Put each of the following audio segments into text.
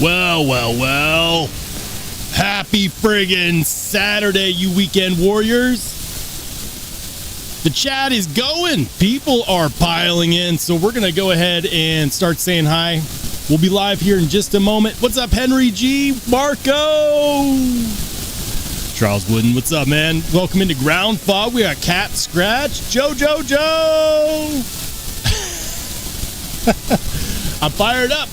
Well. Happy friggin' Saturday, you weekend warriors. The chat is going. People are piling in, so we're going to go ahead and start saying hi. We'll be live here in just a moment. What's up, Henry G? Marco! Charles Wooden, what's up, man? Welcome into Ground Fog. We got Cat Scratch. Joe! I'm fired up.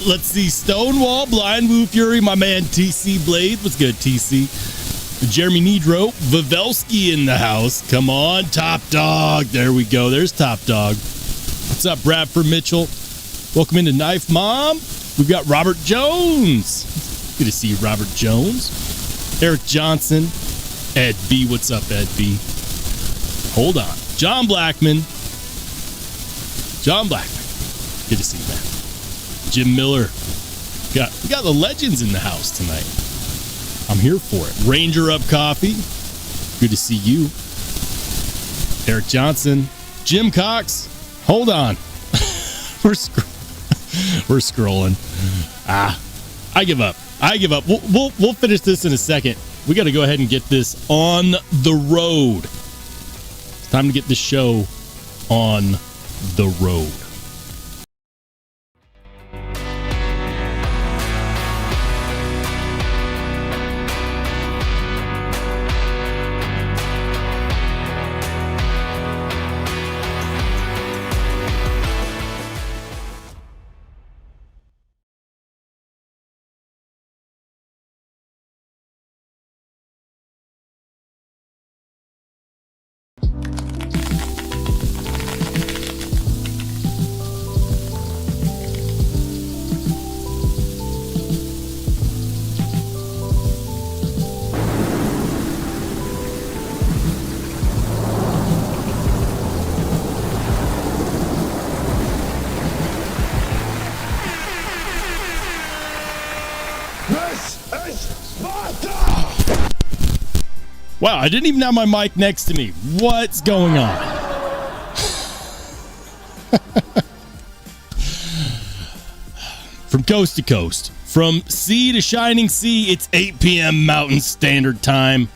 Let's see. Stonewall, Blind Woo Fury, my man TC Blade. What's good, TC? Jeremy Nidro, Vavelski in the house. Come on, Top Dog. There we go. There's Top Dog. What's up, Bradford Mitchell? Welcome into Knife Mom. We've got Robert Jones. Good to see you, Robert Jones. Eric Johnson. Ed B. What's up, Ed B? Hold on. John Blackman. Good to see you, man. Jim Miller. We got the legends in the house tonight. I'm here for it. Ranger Up Coffee. Good to see you. Eric Johnson. Jim Cox. Hold on. We're scrolling. I give up. We'll finish this in a second. We got to go ahead and get this on the road. It's time to get this show on the road. Wow, I didn't even have my mic next to me. What's going on? From coast to coast, from sea to shining sea, it's 8 p.m. Mountain Standard Time.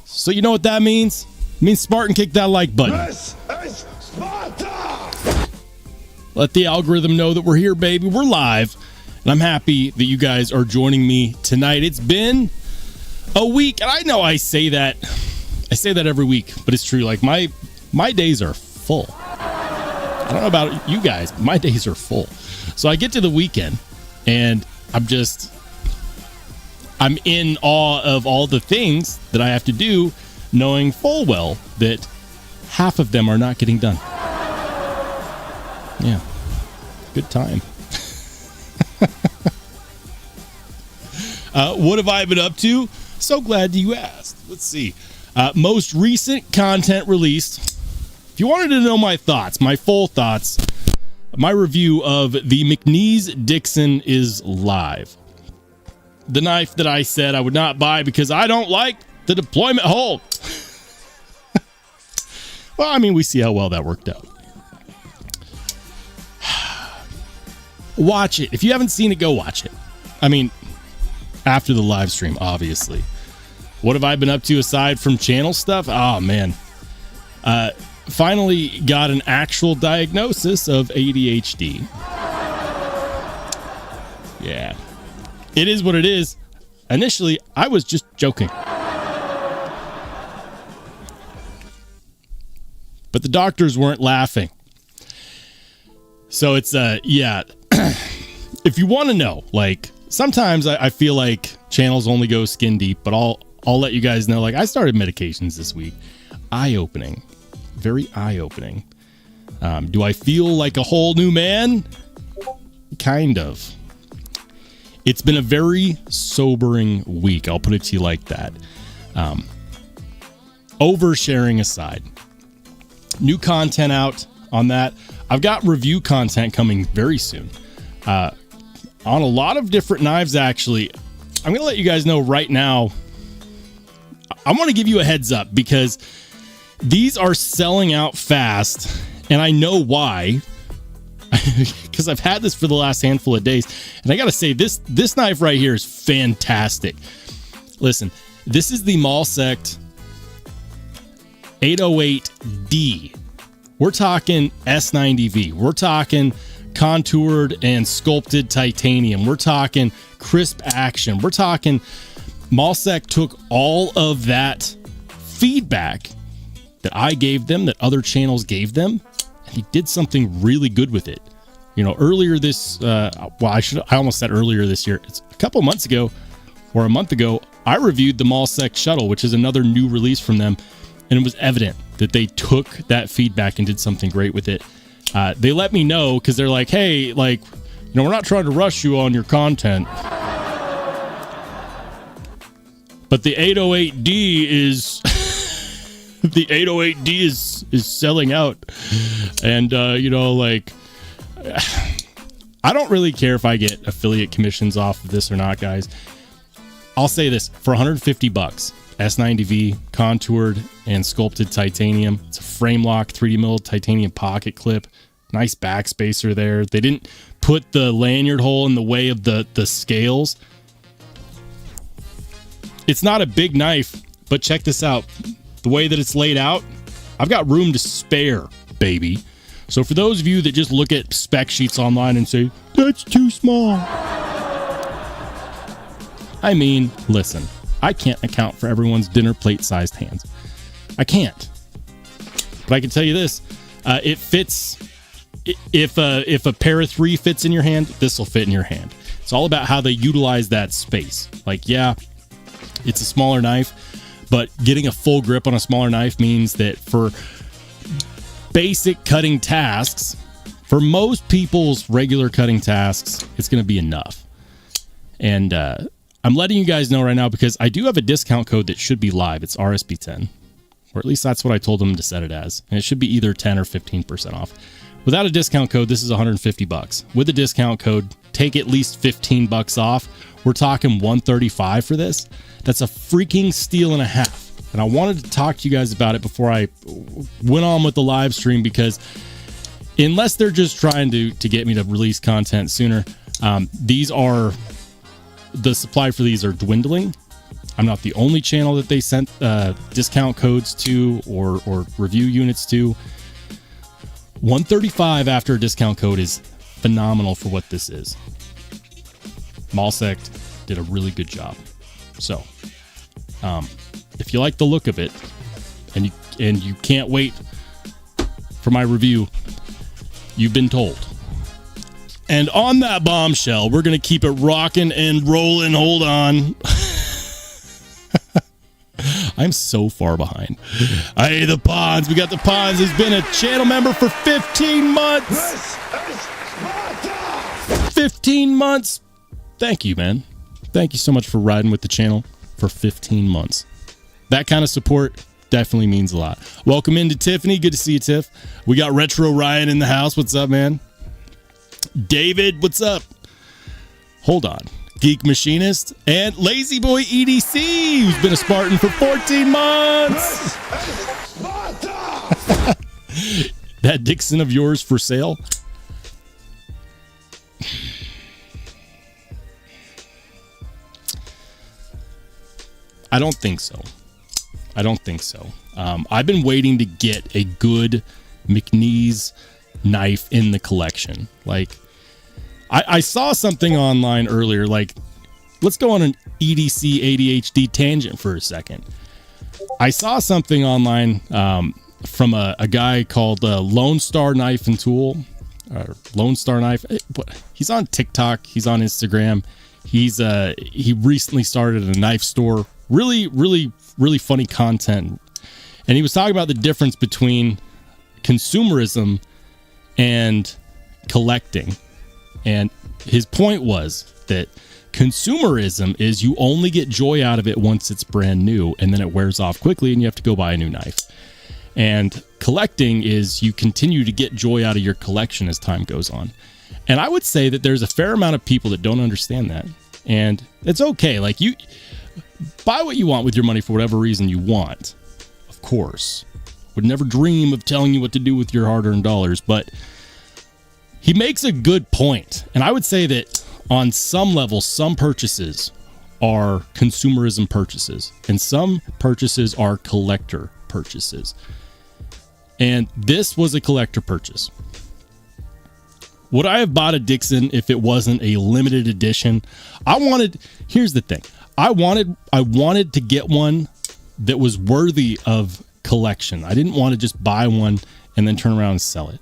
So you know what that means? It means Spartan kick that like button. This is Sparta! Let the algorithm know that we're here, baby. We're live. And I'm happy that you guys are joining me tonight. It's been a week, and I know I say that every week, but it's true. Like my days are full. I don't know about you guys, but my days are full. So I get to the weekend and I'm in awe of all the things that I have to do, knowing full well that half of them are not getting done. Yeah. Good time. What have I been up to? So glad you asked. Let's see. Most recent content released. If you wanted to know my thoughts, my full thoughts, my review of the McNeese Dixon is live. The knife that I said I would not buy because I don't like the deployment hole. Well, I mean, we see how well that worked out. Watch it. If you haven't seen it, go watch it. I mean, after the live stream, obviously. What have I been up to aside from channel stuff? Oh, man. Finally got an actual diagnosis of ADHD. Yeah. It is what it is. Initially, I was just joking. But the doctors weren't laughing. So it's, yeah. If you want to know, like, sometimes I feel like channels only go skin deep, but I'll let you guys know, like, I started medications this week. Eye-opening. Very eye-opening. Do I feel like a whole new man? Kind of. It's been a very sobering week. I'll put it to you like that. Oversharing aside. New content out on that. I've got review content coming very soon. On a lot of different knives, actually. I'm going to let you guys know right now. I want to give you a heads up because these are selling out fast, and I know why. because I've had this for the last handful of days, and I gotta say, this knife right here is fantastic. Listen, this is the Malsect 808D. We're talking S90V. We're talking contoured and sculpted titanium. We're talking crisp action. We're talking Malsect took all of that feedback that I gave them, that other channels gave them, and he did something really good with it. You know, earlier this, I almost said earlier this year. It's a couple months ago or a month ago, I reviewed the Malsect Shuttle, which is another new release from them, and it was evident that they took that feedback and did something great with it. They let me know because they're like, hey, like, you know, we're not trying to rush you on your content, but the 808D is the 808D is selling out, and you know, like, I don't really care if I get affiliate commissions off of this or not, guys. I'll say this: for $150, S90V contoured and sculpted titanium. It's a frame lock 3D milled titanium pocket clip. Nice backspacer there. They didn't put the lanyard hole in the way of the scales. It's not a big knife, but check this out. The way that it's laid out, I've got room to spare, baby. So for those of you that just look at spec sheets online and say, that's too small. I mean, listen, I can't account for everyone's dinner plate sized hands. I can't. But I can tell you this, it fits. If a pair of 3 fits in your hand, this will fit in your hand. It's all about how they utilize that space. Like, yeah, it's a smaller knife, but getting a full grip on a smaller knife means that for basic cutting tasks, for most people's regular cutting tasks, it's going to be enough. And I'm letting you guys know right now because I do have a discount code that should be live. It's RSB10, or at least that's what I told them to set it as. And it should be either 10 or 15% off. Without a discount code, this is $150. With a discount code, take at least $15 off. We're talking $135 for this. That's a freaking steal and a half. And I wanted to talk to you guys about it before I went on with the live stream, because unless they're just trying to get me to release content sooner, these are, the supply for these are dwindling. I'm not the only channel that they sent discount codes to or review units to. $135 after a discount code is phenomenal for what this is. Malsect did a really good job. So, if you like the look of it and you can't wait for my review, you've been told. And on that bombshell, we're going to keep it rocking and rolling. Hold on. I'm so far behind. Hey, the Ponds. We got the Ponds. He's been a channel member for 15 months. 15 months. Thank you, man. Thank you so much for riding with the channel for 15 months. That kind of support definitely means a lot. Welcome into Tiffany. Good to see you, Tiff. We got Retro Ryan in the house. What's up, man? David, what's up? Hold on. Geek Machinist and Lazy Boy EDC, who's been a Spartan for 14 months. That Dixon of yours for sale? I don't think so. I've been waiting to get a good McNeese knife in the collection. Like, I saw something online earlier, like, let's go on an EDC ADHD tangent for a second. I saw something online from a guy called Lone Star Knife and Tool, or Lone Star Knife. He's on TikTok. He's on Instagram. He recently started a knife store. Really funny content. And he was talking about the difference between consumerism and collecting. And his point was that consumerism is you only get joy out of it once it's brand new, and then it wears off quickly and you have to go buy a new knife. And collecting is you continue to get joy out of your collection as time goes on. And I would say that there's a fair amount of people that don't understand that. And it's okay. Like, you buy what you want with your money for whatever reason you want. Of course. Would never dream of telling you what to do with your hard-earned dollars, but he makes a good point. And I would say that on some level, some purchases are consumerism purchases and some purchases are collector purchases. And this was a collector purchase. Would I have bought a Dixon if it wasn't a limited edition? Here's the thing. I wanted to get one that was worthy of collection. I didn't want to just buy one and then turn around and sell it.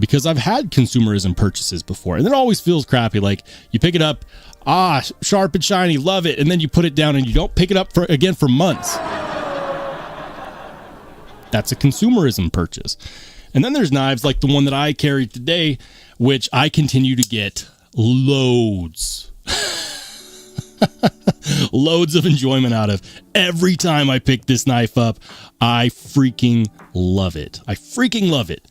Because I've had consumerism purchases before, and it always feels crappy. Like you pick it up, sharp and shiny, love it, and then you put it down and you don't pick it up again for months. That's a consumerism purchase. And then there's knives like the one that I carried today, which I continue to get loads of enjoyment out of. Every time I pick this knife up, I freaking love it. I freaking love it.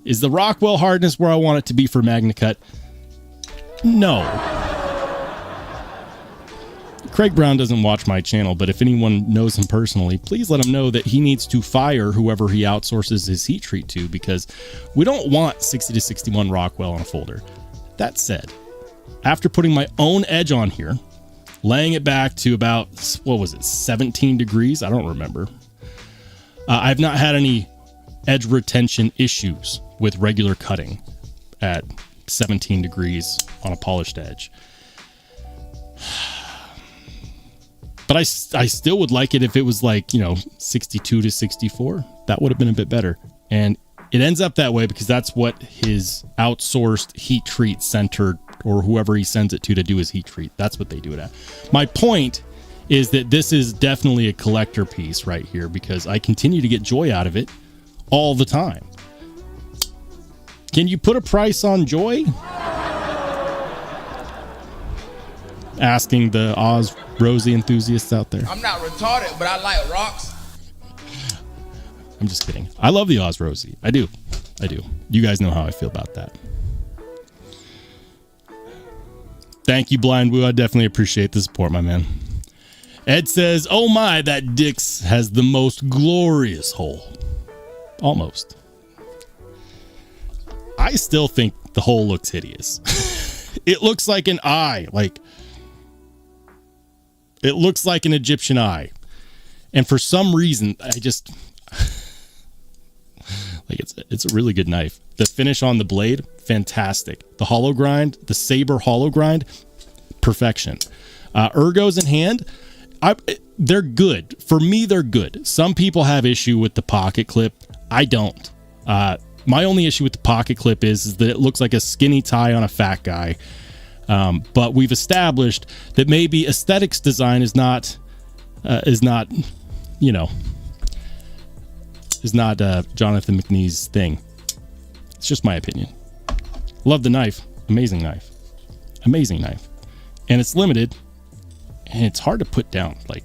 Is the Rockwell hardness where I want it to be for MagnaCut? No. Craig Brown doesn't watch my channel, but if anyone knows him personally, please let him know that he needs to fire whoever he outsources his heat treat to, because we don't want 60 to 61 Rockwell on a folder. That said, after putting my own edge on here, laying it back to about, 17 degrees? I don't remember. I've not had any edge retention issues with regular cutting at 17 degrees on a polished edge. But I still would like it if it was like, 62 to 64. That would have been a bit better. And it ends up that way because that's what his outsourced heat treat center, or whoever he sends it to do his heat treat, that's what they do it at. My point is that this is definitely a collector piece right here because I continue to get joy out of it all the time. Can you put a price on joy? Asking the Oz Rosie enthusiasts out there. I'm not retarded, but I like rocks. I'm just kidding. I love the Oz Rosie. I do. You guys know how I feel about that. Thank you, Blind Woo. I definitely appreciate the support, my man. Ed says, oh my, that Dix has the most glorious hole. Almost. I still think the hole looks hideous. It looks like an eye. It looks like an Egyptian eye. And for some reason, it's a really good knife. The finish on the blade, fantastic. The hollow grind, the saber hollow grind, perfection. Ergos in hand, they're good. For me, they're good. Some people have issue with the pocket clip. I don't. My only issue with the pocket clip is that it looks like a skinny tie on a fat guy. But we've established that maybe aesthetics design is not Jonathan McNee's thing. It's just my opinion. Love the knife. Amazing knife. And it's limited and it's hard to put down. I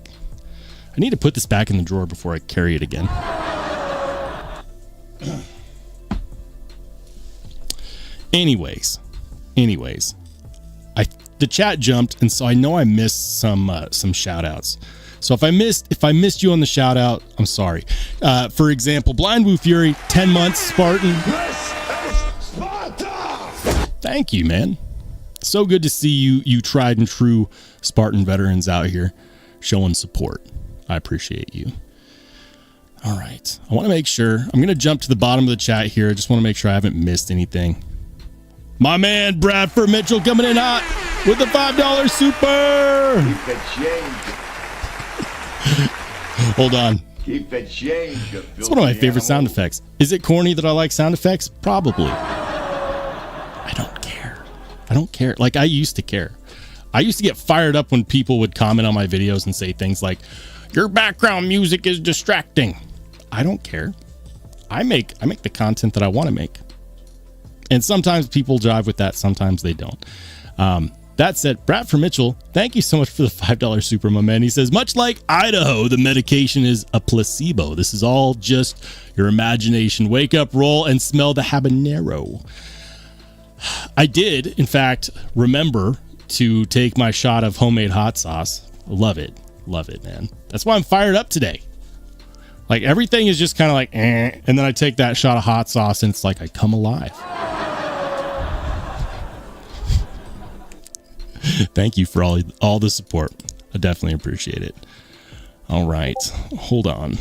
need to put this back in the drawer before I carry it again. Anyways, the chat jumped, and so I know I missed some shout outs. So if I missed you on the shout out, I'm sorry. For example, Blind Woo Fury, 10 months, Spartan. This is Sparta! Thank you, man. So good to see you tried and true Spartan veterans out here showing support. I appreciate you. All right. I want to make sure. I'm going to jump to the bottom of the chat here. I just want to make sure I haven't missed anything. My man, Bradford Mitchell, coming in hot with the $5 super. Keep the change. Hold on. Keep the change. It's one of my favorite sound effects. Is it corny that I like sound effects? Probably. I don't care. Like, I used to care. I used to get fired up when people would comment on my videos and say things like, your background music is distracting. I don't care. I make the content that I want to make. And sometimes people jive with that. Sometimes they don't. That said, Bradford Mitchell, thank you so much for the $5 super, my man. He says, much like Idaho, the medication is a placebo. This is all just your imagination. Wake up, roll, and smell the habanero. I did, in fact, remember to take my shot of homemade hot sauce. Love it, man. That's why I'm fired up today. Like, everything is just kind of like, and then I take that shot of hot sauce, and it's like I come alive. Thank you for all the support. I definitely appreciate it. All right. Hold on.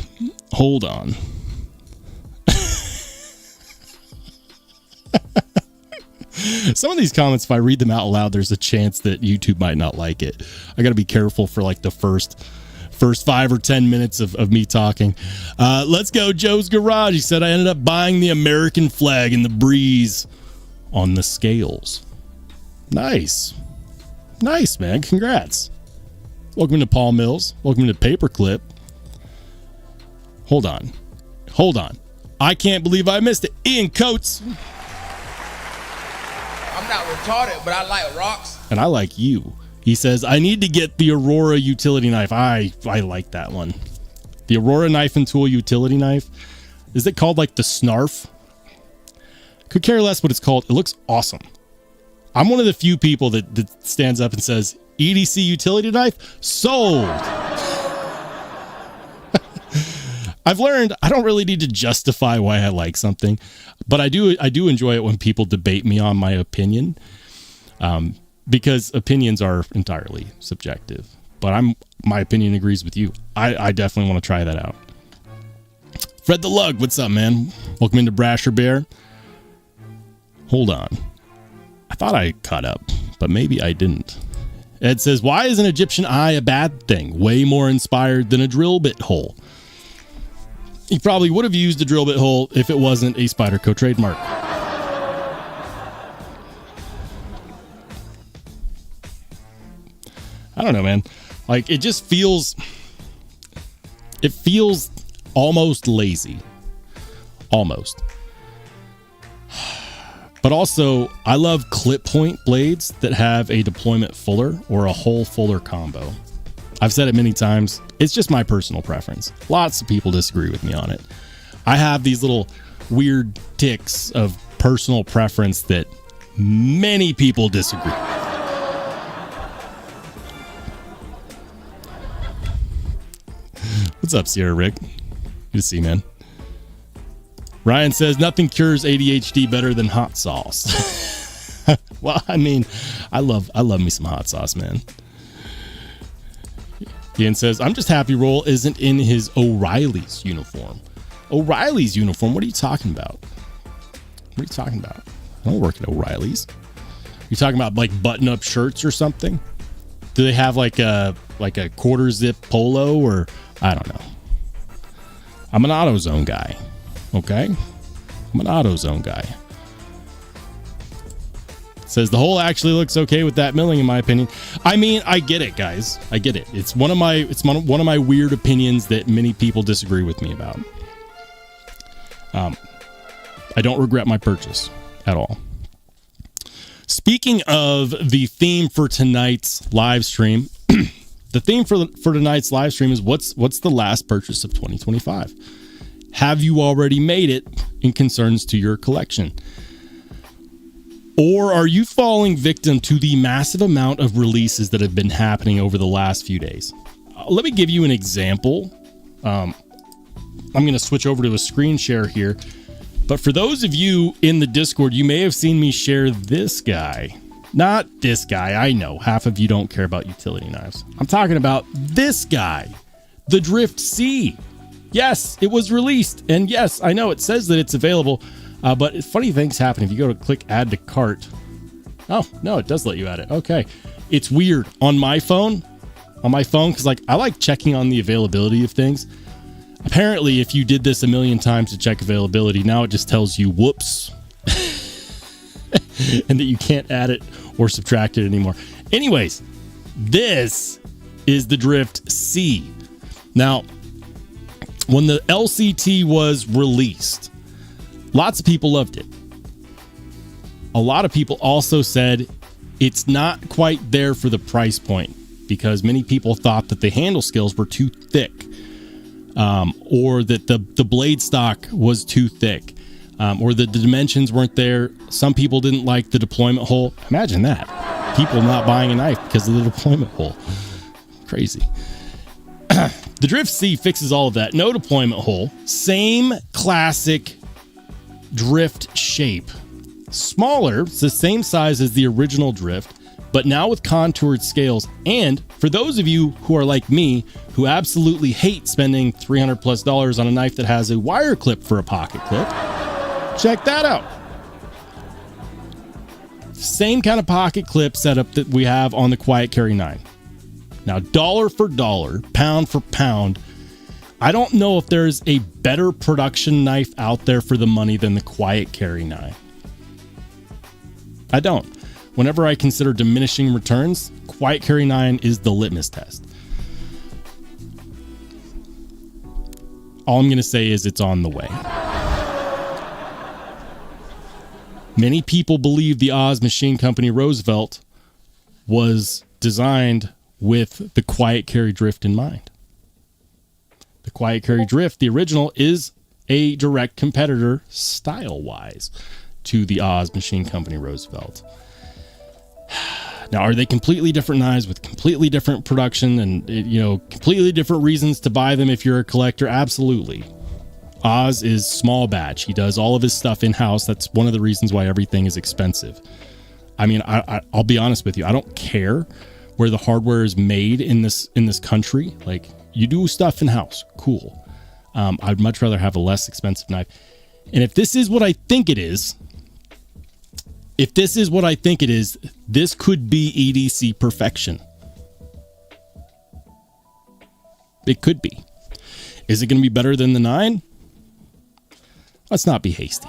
Some of these comments, if I read them out loud, there's a chance that YouTube might not like it. I got to be careful for like the first 5 or 10 minutes of me talking. Let's go. Joe's Garage. He said, I ended up buying the American flag in the breeze on the scales. Nice, man. Congrats. Welcome to Paul Mills. Welcome to Paperclip. Hold on. I can't believe I missed it. Ian Coates. I'm not retarded, but I like rocks. And I like you. He says, I need to get the Aurora utility knife. I like that one. The Aurora knife and tool utility knife. Is it called like the Snarf? Could care less what it's called. It looks awesome. I'm one of the few people that stands up and says, EDC utility knife sold. I've learned I don't really need to justify why I like something, but I do enjoy it when people debate me on my opinion, because opinions are entirely subjective. But my opinion agrees with you. I definitely want to try that out. Fred the Lug, what's up, man? Welcome into Brasher Bear. Hold on. I thought I caught up, but maybe I didn't. Ed says, why is an Egyptian eye a bad thing? Way more inspired than a drill bit hole. He probably would have used a drill bit hole if it wasn't a Spyderco trademark. I don't know, man. Like, it feels almost lazy. Almost. But also, I love clip point blades that have a deployment fuller or a hole fuller combo. I've said it many times. It's just my personal preference. Lots of people disagree with me on it. I have these little weird tics of personal preference that many people disagree. What's up, Sierra Rick? Good to see you, man. Ryan says, nothing cures ADHD better than hot sauce. Well, I mean, I love me some hot sauce, man. Ian says, I'm just happy Roll isn't in his O'Reilly's uniform. O'Reilly's uniform? What are you talking about? What are you talking about? I don't work at O'Reilly's. You talking about like button-up shirts or something? Do they have like a quarter zip polo, or I don't know. I'm an AutoZone guy. Okay? I'm an AutoZone guy. Says the hole actually looks okay with that milling, in my opinion. I mean, I get it, guys. I get it. It's one of my weird opinions that many people disagree with me about. I don't regret my purchase at all. Speaking of the theme for tonight's live stream, the theme for tonight's live stream is what's the last purchase of 2025? Have you already made it in concerns to your collection? Or are you falling victim to the massive amount of releases that have been happening over the last few days? Let me give you an example. I'm going to switch over to a screen share here. But for those of you in the Discord, you may have seen me share this guy. Not this guy. I know half of you don't care about utility knives. I'm talking about this guy, the Drift C. Yes, it was released. And yes, I know it says that it's available. But funny things happen if you go to click add to cart. Oh, no, it does let you add it. Okay. It's weird. On my phone, because like I like checking on the availability of things. Apparently, if you did this a million times to check availability, now it just tells you whoops. And that you can't add it or subtract it anymore. Anyways, this is the Drift C. Now, when the LCT was released, lots of people loved it. A lot of people also said it's not quite there for the price point because many people thought that the handle skills were too thick, or that the blade stock was too thick, or that the dimensions weren't there. Some people didn't like the deployment hole. Imagine that. People not buying a knife because of the deployment hole. Crazy. The Drift C fixes all of that. No deployment hole. Same classic drift shape. Smaller. It's the same size as the original Drift. But now with contoured scales, and for those of you who are like me, who absolutely hate spending $300+ on a knife that has a wire clip for a pocket clip, check that out. Same kind of pocket clip setup that we have on the Quiet Carry 9. Now, dollar for dollar, pound for pound, I don't know if there's a better production knife out there for the money than the Quiet Carry 9. I don't. Whenever I consider diminishing returns, Quiet Carry 9 is the litmus test. All I'm going to say is it's on the way. Many people believe the Oz Machine Company Roosevelt was designed with the Quiet Carry Drift in mind. The Quiet Carry Drift, the original, is a direct competitor style-wise to the Oz Machine Company Roosevelt. Now, are they completely different knives with completely different production and, completely different reasons to buy them if you're a collector? Absolutely. Oz is small batch. He does all of his stuff in-house. That's one of the reasons why everything is expensive. I mean, I'll be honest with you. I don't care where the hardware is made in this country. Like, you do stuff in-house. Cool. I'd much rather have a less expensive knife. And if this is what I think it is, this could be EDC perfection. It could be. Is it going to be better than the 9? Let's not be hasty.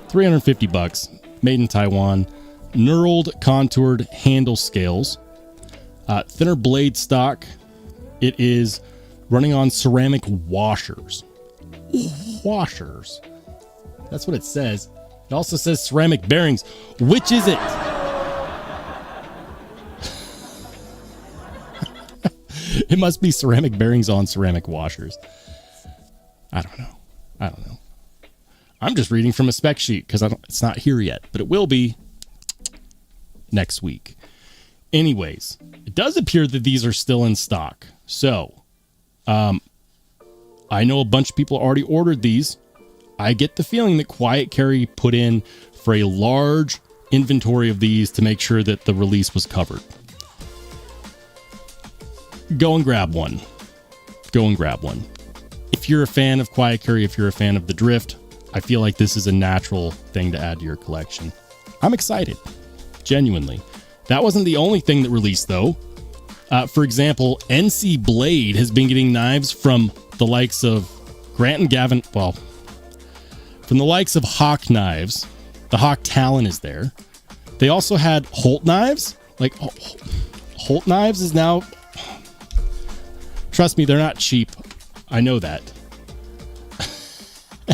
$350, made in Taiwan, knurled contoured handle scales, thinner blade stock. It is running on ceramic washers. Washers. That's what it says. It also says ceramic bearings. Which is it? It must be ceramic bearings on ceramic washers. I don't know. I'm just reading from a spec sheet because it's not here yet, but it will be next week. Anyways, it does appear that these are still in stock. So, I know a bunch of people already ordered these. I get the feeling that Quiet Carry put in for a large inventory of these to make sure that the release was covered. Go and grab one. If you're a fan of Quiet Carry, if you're a fan of the Drift, I feel like this is a natural thing to add to your collection. I'm excited. Genuinely. That wasn't the only thing that released, though. For example, NC Blade has been getting knives from the likes of Grant and Gavin. Well, from the likes of Hawk Knives. The Hawk Talon is there. They also had Holt Knives. Like, Holt Knives is now... Trust me, they're not cheap. I know that.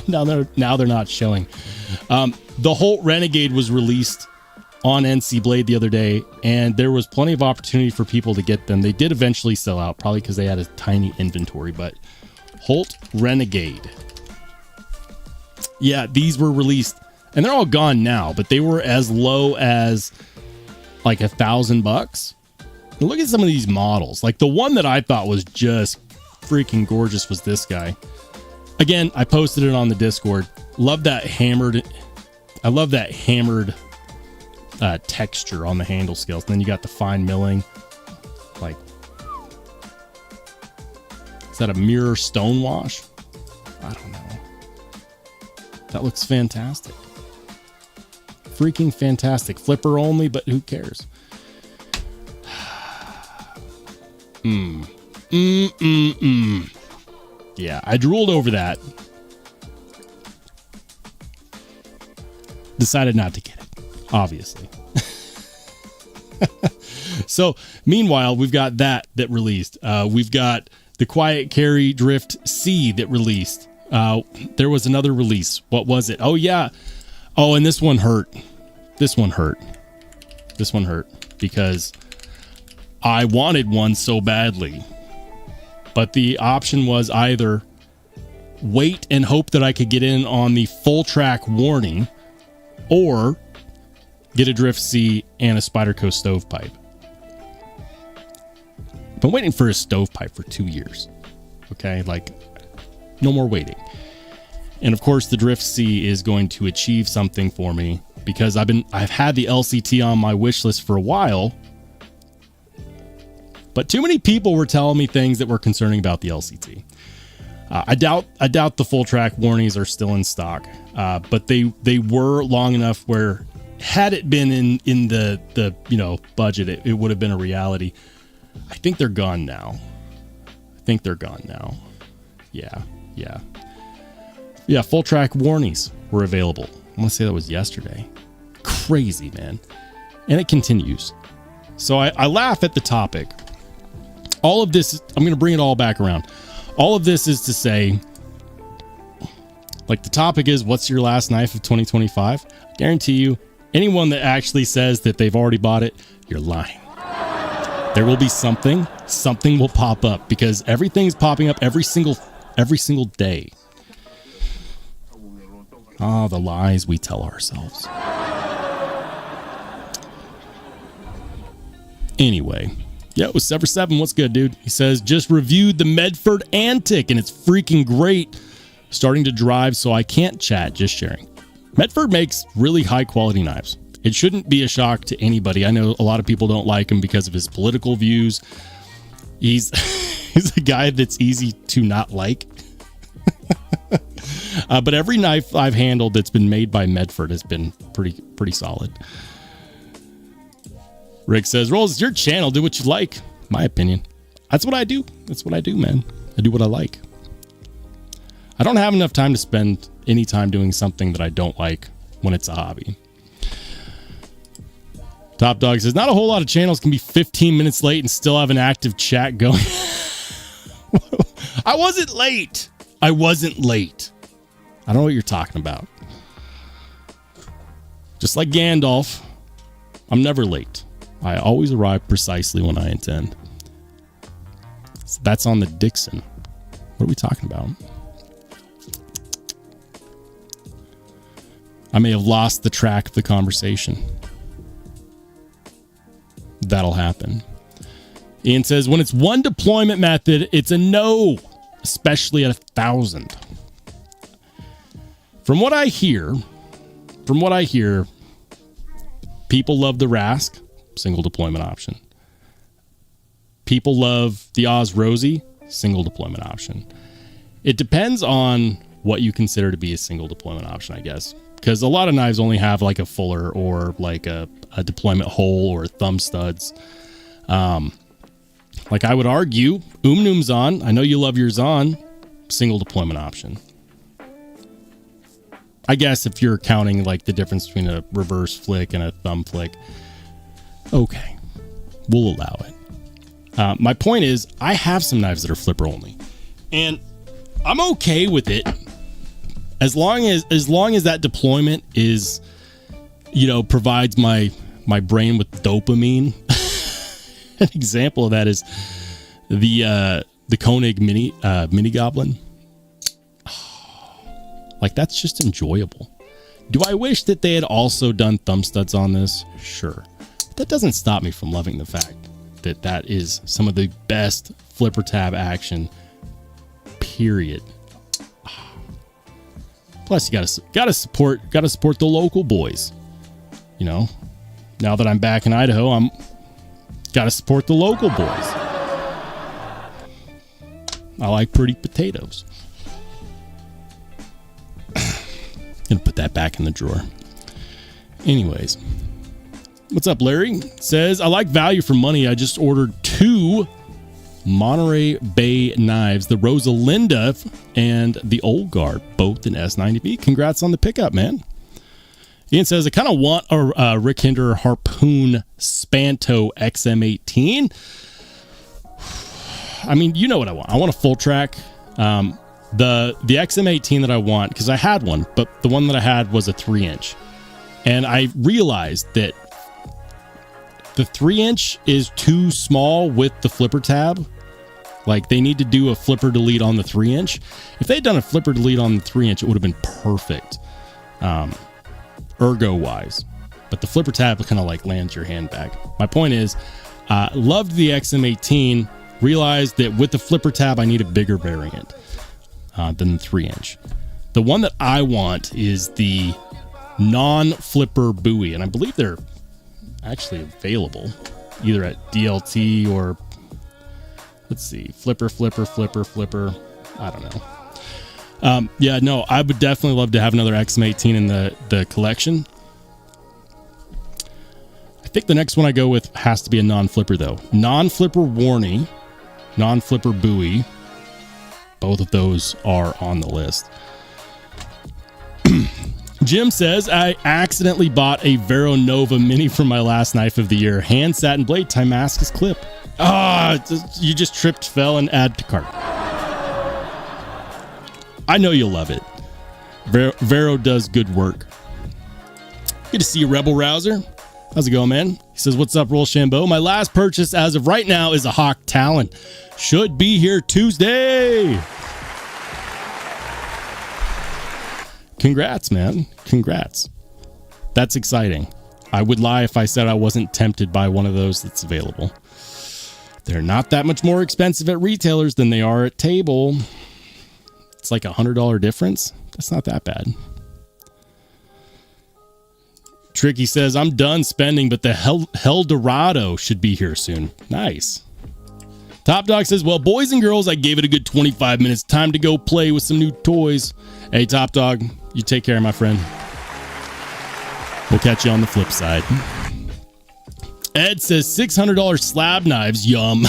now they're not showing. The Holt Renegade was released on NC Blade the other day, and there was plenty of opportunity for people to get them. They did eventually sell out, probably because they had a tiny inventory, but Holt Renegade. Yeah, these were released, and they're all gone now, but they were as low as like $1,000. And look at some of these models. Like the one that I thought was just freaking gorgeous was this guy. Again, I posted it on the Discord. Love that hammered. I love that hammered texture on the handle scales. And then you got the fine milling. Like, is that a mirror stone wash? I don't know. That looks fantastic. Freaking fantastic. Flipper only, but who cares? Yeah, I drooled over that. Decided not to get it, obviously. So, meanwhile, we've got that released. We've got the Quiet Carry Drift C that released. There was another release. What was it? Oh, yeah. Oh, and this one hurt. This one hurt because I wanted one so badly. But the option was either wait and hope that I could get in on the full track warning or get a Drift C and a Spyderco stovepipe. I've been waiting for a stovepipe for 2 years. Okay, like no more waiting. And of course, the Drift C is going to achieve something for me because I've had the LCT on my wish list for a while, but too many people were telling me things that were concerning about the LCT. I doubt the full track warnings are still in stock, but they were long enough where had it been in the budget, it would have been a reality. I think they're gone now. Yeah, full track warnings were available. I want to say that was yesterday. Crazy, man. And it continues. So I laugh at the topic. All of this, I'm going to bring it all back around. All of this is to say, like, the topic is, what's your last knife of 2025? I guarantee you, anyone that actually says that they've already bought it, you're lying. There will be something will pop up, because everything's popping up every single day. Ah, the lies we tell ourselves. Anyway, yeah, it was Sever 7. What's good, dude? He says, just reviewed the Medford Antic, and it's freaking great. Starting to drive, so I can't chat, just sharing. Medford makes really high quality knives. It shouldn't be a shock to anybody. I know a lot of people don't like him because of his political views. He's a guy that's easy to not like. But every knife I've handled that's been made by Medford has been pretty solid. Rick says, Rolls, it's your channel. Do what you like. My opinion. That's what I do. Man. I do what I like. I don't have enough time to spend any time doing something that I don't like when it's a hobby. Top Dog says, not a whole lot of channels can be 15 minutes late and still have an active chat going. I wasn't late. I don't know what you're talking about. Just like Gandalf, I'm never late. I always arrive precisely when I intend. So that's on the Dixon. What are we talking about? I may have lost the track of the conversation. That'll happen. Ian says, when it's one deployment method, it's a no, especially at 1,000. From what I hear, people love the Rask, single deployment option. People love the Oz Rosie, single deployment option. It depends on what you consider to be a single deployment option, I guess. Because a lot of knives only have like a fuller or like a deployment hole or thumb studs. Like I would argue, Zahn, I know you love your Zahn, single deployment option. I guess if you're counting like the difference between a reverse flick and a thumb flick, okay, we'll allow it. My point is, I have some knives that are flipper only, and I'm okay with it as long as that deployment is, provides my brain with dopamine. An example of that is the Koenig mini Goblin. Like, that's just enjoyable. Do I wish that they had also done thumb studs on this? Sure. But that doesn't stop me from loving the fact that that is some of the best flipper tab action, period. Plus, you gotta support the local boys. Now that I'm back in Idaho, I'm gotta support the local boys. I like pretty potatoes. Gonna put that back in the drawer. Anyways, what's up, Larry? Says, I like value for money. I just ordered 2 Monterey Bay knives, the Rosalinda and the Old Guard, both in S90B. Congrats on the pickup, man. Ian says, I kind of want a Rick Hinder Harpoon Spanto XM18. I mean, you know what I want. I want a full track. The XM18 that I want, because I had one, but the one that I had was a 3-inch. And I realized that the 3-inch is too small with the flipper tab. Like, they need to do a flipper delete on the 3-inch. If they'd done a flipper delete on the 3-inch, it would have been perfect, ergo-wise. But the flipper tab kind of like lands your hand back. My point is, loved the XM18, realized that with the flipper tab, I need a bigger variant than the 3-inch. The one that I want is the non-flipper Bowie, and I believe they're actually available either at DLT or, let's see, flipper. I don't know. Yeah, no, I would definitely love to have another XM18 in the collection. I think the next one I go with has to be a non-flipper, though. Non-flipper Warney, non-flipper Bowie. Both of those are on the list. Jim says, I accidentally bought a Vero Nova Mini for my last knife of the year. Hand satin blade, Damascus clip. You just tripped, fell, and add to cart. I know you'll love it. Vero does good work. Good to see you, Rebel Rouser. How's it going, man? He says, what's up, Rollshambo? My last purchase as of right now is a Hawk Talon. Should be here Tuesday. Congrats, man. Congrats. That's exciting. I would lie if I said I wasn't tempted by one of those that's available. They're not that much more expensive at retailers than they are at table. It's like $100 difference. That's not that bad. Tricky says, I'm done spending, but the Hell Dorado should be here soon. Nice. Top Dog says, well, boys and girls, I gave it a good 25 minutes. Time to go play with some new toys. Hey, Top Dog, you take care, my friend. We'll catch you on the flip side. Ed says, $600 slab knives. Yum.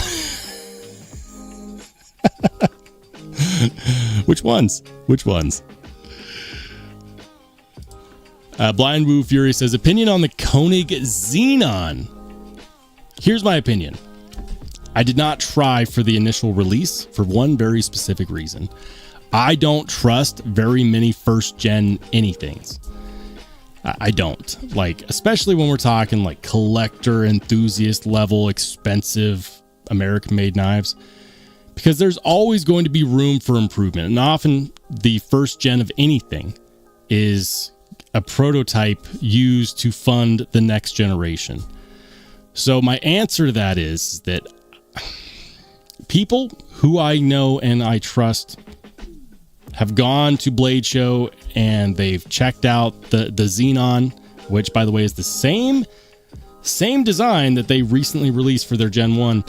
Which ones? Blind Woo Fury says, opinion on the Koenig Xenon. Here's my opinion. I did not try for the initial release for one very specific reason. I don't trust very many first gen anythings. I don't. Like, especially when we're talking like collector, enthusiast level, expensive American made knives, because there's always going to be room for improvement. And often the first gen of anything is a prototype used to fund the next generation. So my answer to that is that people who I know and I trust have gone to Blade Show and they've checked out the Xenon, which, by the way, is the same design that they recently released for their Gen 1.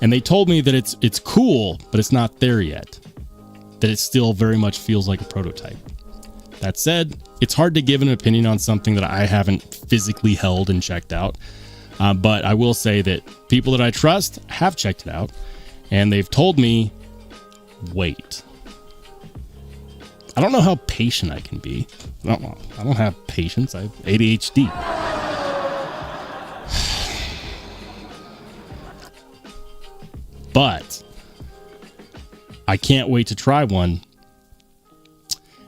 And they told me that it's cool, but it's not there yet. That it still very much feels like a prototype. That said, it's hard to give an opinion on something that I haven't physically held and checked out. But I will say that people that I trust have checked it out, and they've told me, wait. I don't know how patient I can be. I don't have patience. I have ADHD. But I can't wait to try one.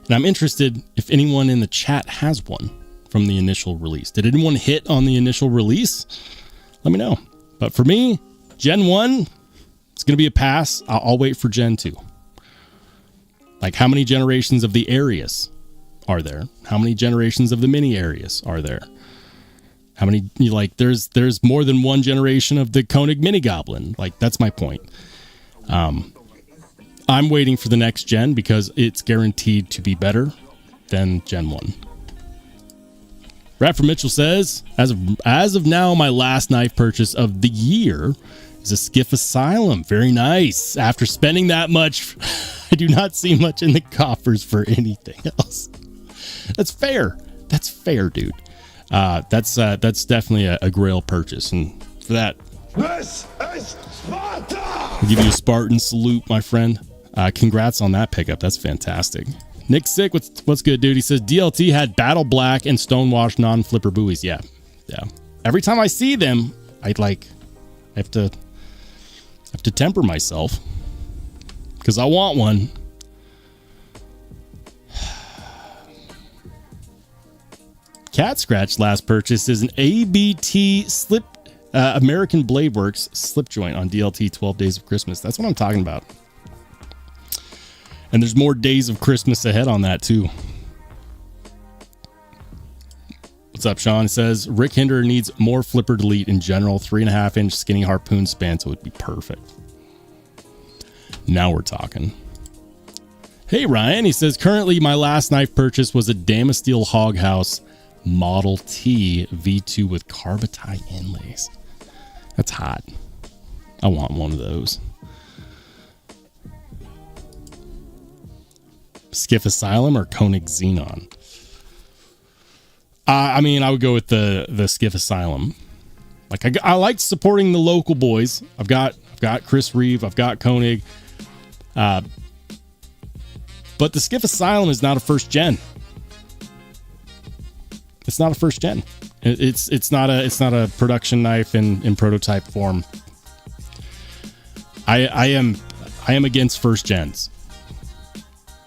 And I'm interested if anyone in the chat has one from the initial release. Did anyone hit on the initial release? Let me know. But for me, Gen 1, it's going to be a pass. I'll wait for Gen 2. Like, how many generations of the Arius are there? How many generations of the Mini Arius are there? How many, there's more than one generation of the Koenig Mini Goblin. Like, that's my point. I'm waiting for the next gen because it's guaranteed to be better than Gen 1. Rapper Mitchell says, as of now, my last knife purchase of the year is a Skiff Asylum. Very nice. After spending that much, I do not see much in the coffers for anything else. That's fair. That's fair, dude. That's definitely a grail purchase, and for that, This is Sparta! I'll give you a Spartan salute, my friend. Congrats on that pickup. That's fantastic. Nick Sick, what's good, dude? He says DLT had Battle Black and Stonewash non-flipper buoys. Yeah. Every time I see them, I have to temper myself because I want one. Cat Scratch last purchase is an ABT slip American Blade Works slip joint on DLT 12 Days of Christmas. That's what I'm talking about. And there's more days of Christmas ahead on that too. What's up, Sean? It says Rick Hinder needs more flipper delete in general. 3.5-inch skinny harpoon span, so it'd be perfect. Now we're talking. Hey Ryan, he says currently my last knife purchase was a Damasteel Hog House Model T V2 with carbide inlays. That's hot. I want one of those. Skiff Asylum or Koenig Xenon? I mean, I would go with the Skiff Asylum. Like I like supporting the local boys. I've got Chris Reeve. I've got Koenig. But the Skiff Asylum is not a first gen. It's not a first gen. It's not a production knife in prototype form. I am against first gens.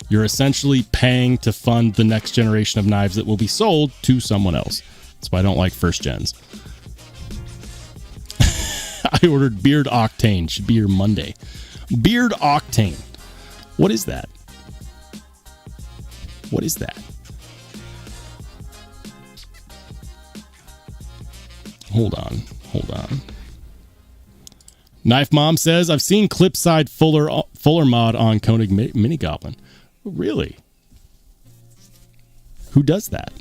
You're essentially paying to fund the next generation of knives that will be sold to someone else. That's why I don't like first gens. I ordered Beard Octane. Should be here Monday. Beard Octane. What is that? What is that? Hold on. Knife Mom says, I've seen clip-side Fuller mod on Koenig Mini Goblin. Really? Who does that?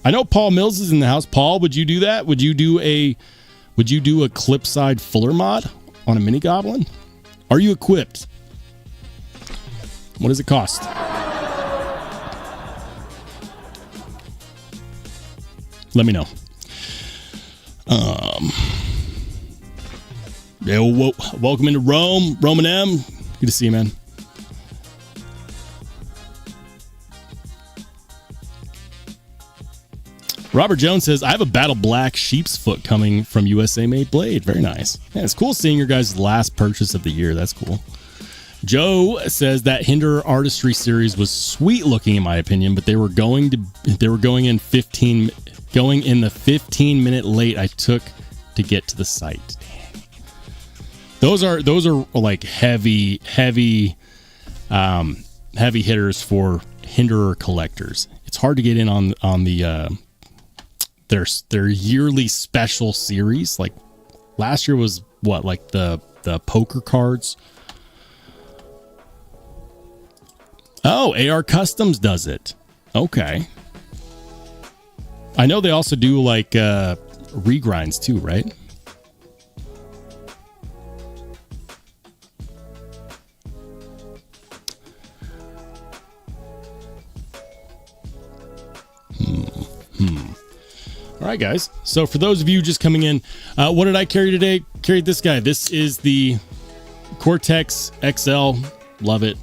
I know Paul Mills is in the house. Paul, would you do that? Would you do a clip-side Fuller mod on a Mini Goblin? Are you equipped? What does it cost? Let me know. Yeah, welcome into Rome, Roman M. Good to see you, man. Robert Jones says, I have a Battle Black sheep's foot coming from USA Made Blade. Very nice. Yeah, it's cool seeing your guys' last purchase of the year. That's cool. Joe says that Hinder Artistry series was sweet looking in my opinion, but they were going in the 15-minute late I took to get to the site. Dang. Those are like heavy hitters for Hinderer collectors. It's hard to get in on the their yearly special series. Like last year was what, like the poker cards. Oh, AR Customs does it. Okay. I know they also do like regrinds too, right? All right, guys. So for those of you just coming in, what did I carry today? Carried this guy. This is the Cortex XL. Love it.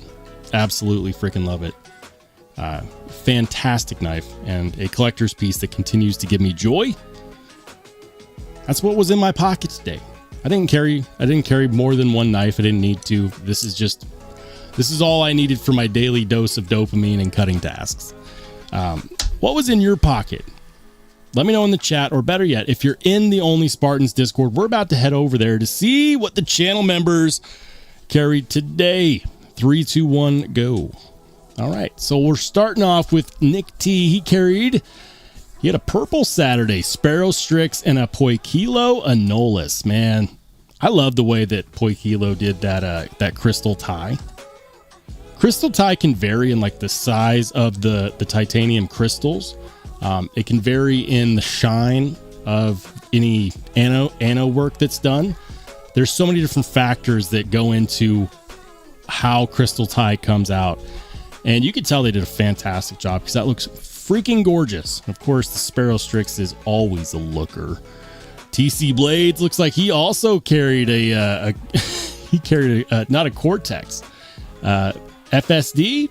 Absolutely freaking love it. Fantastic knife and a collector's piece that continues to give me joy. That's what was in my pocket today. I didn't carry more than one knife. I didn't need to. This is all I needed for my daily dose of dopamine and cutting tasks. What was in your pocket? Let me know in the chat, or better yet, if you're in the Only Spartans Discord, we're about to head over there to see what the channel members carried today. 3, 2, 1, go. All right, so we're starting off with Nick T. He had a purple Saturday, Sparrow Strix, and a Poikilo Anolis. Man, I love the way that Poikilo did that crystal tie. Crystal tie can vary in like the size of the titanium crystals. It can vary in the shine of any ano work that's done. There's so many different factors that go into how crystal tie comes out. And you can tell they did a fantastic job because that looks freaking gorgeous. Of course, the Sparrow Strix is always a looker. TC Blades looks like he also carried not a Cortex, FSD.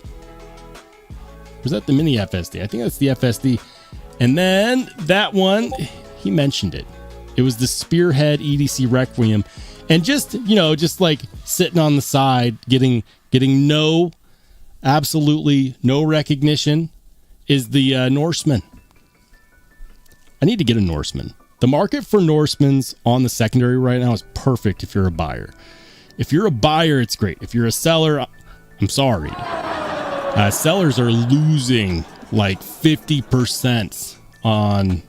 Was that the mini FSD? I think that's the FSD. And then that one, he mentioned it. It was the Spearhead EDC Requiem. And just like sitting on the side, getting absolutely no recognition is the Norseman. I need to get a Norseman. The market for Norsemans on the secondary right now is perfect if you're a buyer. If you're a buyer, it's great. If you're a seller, I'm sorry. Sellers are losing like 50% on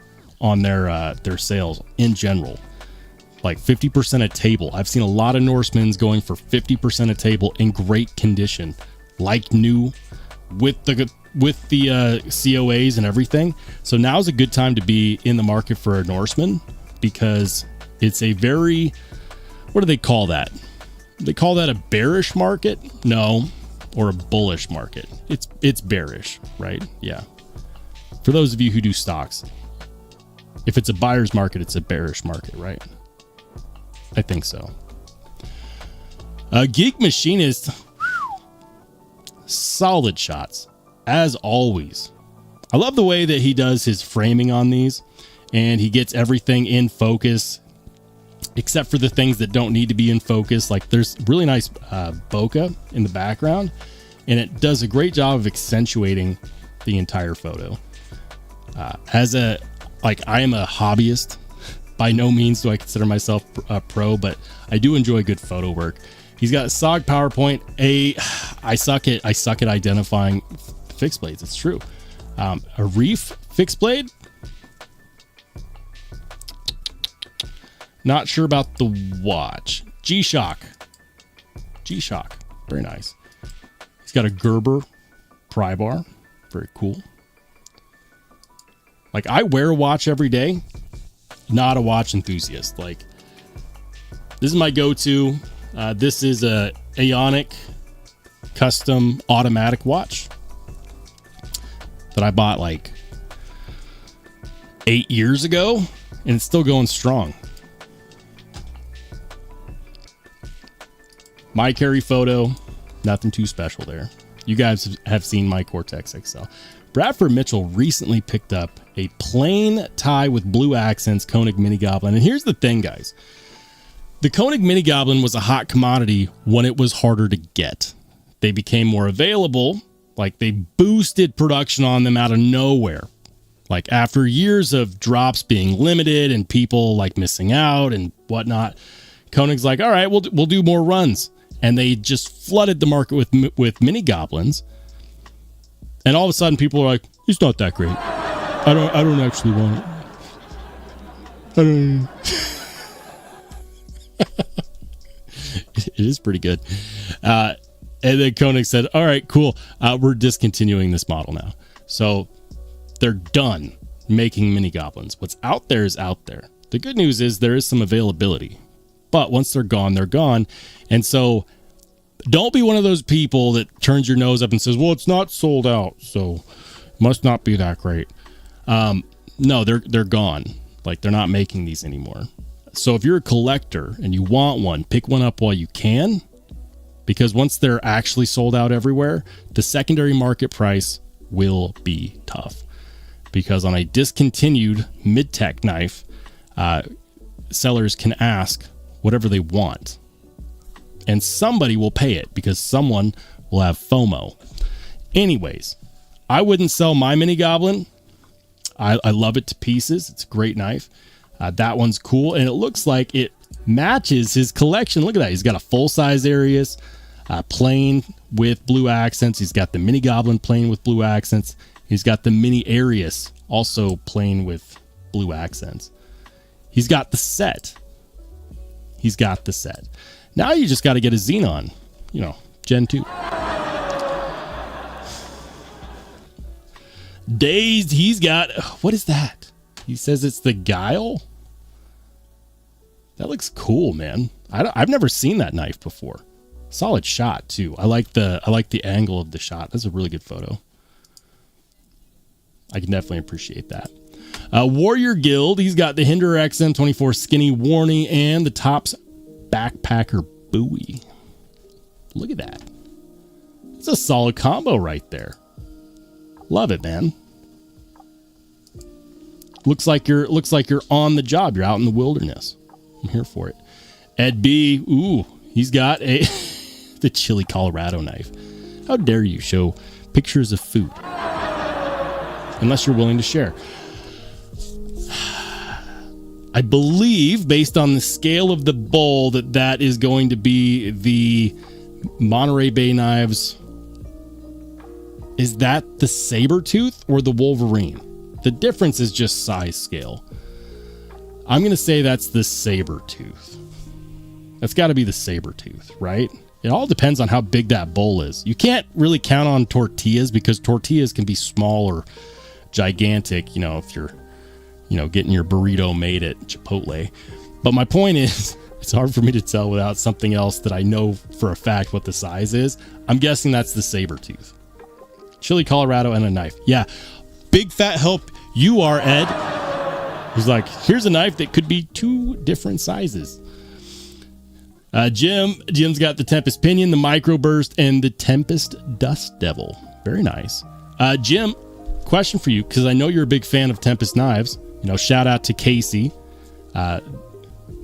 their sales in general. Like 50% a table. I've seen a lot of Norsemans going for 50% a table in great condition, like new, with the with the COAs and everything. So now's a good time to be in the market for a Norseman, because it's a very, what do they call that? They call that a bearish market? No, or a bullish market. It's bearish, right? Yeah. For those of you who do stocks, if it's a buyer's market, it's a bearish market, right? I think so. Geek Machinist, solid shots as always. I love the way that he does his framing on these, and he gets everything in focus except for the things that don't need to be in focus. Like there's really nice bokeh in the background, and it does a great job of accentuating the entire photo. I am a hobbyist. By no means do I consider myself a pro, but I do enjoy good photo work. He's got a SOG PowerPoint. I suck at identifying fixed blades. It's true. A Reef fixed blade. Not sure about the watch. G-Shock. Very nice. He's got a Gerber pry bar. Very cool. Like, I wear a watch every day. Not a watch enthusiast. Like, this is my go-to. This is a Aeonic custom automatic watch that I bought like 8 years ago, and it's still going strong. My carry photo, nothing too special there. You guys have seen my Cortex XL. Bradford Mitchell recently picked up a plain tie with blue accents Koenig Mini Goblin. And here's the thing, guys. The Koenig Mini Goblin was a hot commodity when it was harder to get. They became more available. Like, they boosted production on them out of nowhere. Like, after years of drops being limited and people like missing out and whatnot, Koenig's like, all right, we'll do more runs. And they just flooded the market with Mini Goblins. And all of a sudden people are like, it's not that great. I don't actually want it. I don't. It is pretty good. And then Koenig said, all right, cool. We're discontinuing this model now. So they're done making Mini Goblins. What's out there is out there. The good news is there is some availability. But once they're gone, they're gone. And so don't be one of those people that turns your nose up and says, well, it's not sold out, so it must not be that great. No, they're gone. Like, they're not making these anymore. So if you're a collector and you want one, pick one up while you can, because once they're actually sold out everywhere, the secondary market price will be tough. Because on a discontinued mid-tech knife, sellers can ask whatever they want. And somebody will pay it because someone will have FOMO. Anyways, I wouldn't sell my Mini Goblin. I love it to pieces. It's a great knife. That one's cool. And it looks like it matches his collection. Look at that. He's got a full-size Arius, plain with blue accents. He's got the Mini Goblin plain with blue accents. He's got the Mini Arius also plain with blue accents. He's got the set. Now you just got to get a Xenon, Gen 2. Dazed, he's got, what is that? He says it's the Guile. That looks cool, man. I've never seen that knife before. Solid shot too. I like the angle of the shot. That's a really good photo. I can definitely appreciate that. Warrior Guild, he's got the Hinder XM24 Skinny Warning and the Tops Backpacker Bowie. Look at that. It's a solid combo right there. Love it, man. Looks like you're on the job. You're out in the wilderness. I'm here for it. Ed B, ooh, he's got the Chili Colorado knife. How dare you show pictures of food? Unless you're willing to share. I believe, based on the scale of the bowl, that is going to be the Monterey Bay Knives. Is that the Sabertooth or the Wolverine? The difference is just size scale. I'm going to say that's the Sabertooth. That's got to be the Sabertooth, right? It all depends on how big that bowl is. You can't really count on tortillas because tortillas can be small or gigantic, you know, if you're, you know, getting your burrito made at Chipotle. But my point is, it's hard for me to tell without something else that I know for a fact what the size is. I'm guessing that's the saber tooth. Chili Colorado and a knife. Yeah. Big fat help you are, Ed. He's like, here's a knife that could be 2 different sizes. Jim's got the Tempest Pinion, the Microburst, and the Tempest Dust Devil. Very nice. Jim, question for you, because I know you're a big fan of Tempest knives. You know, shout out to Casey.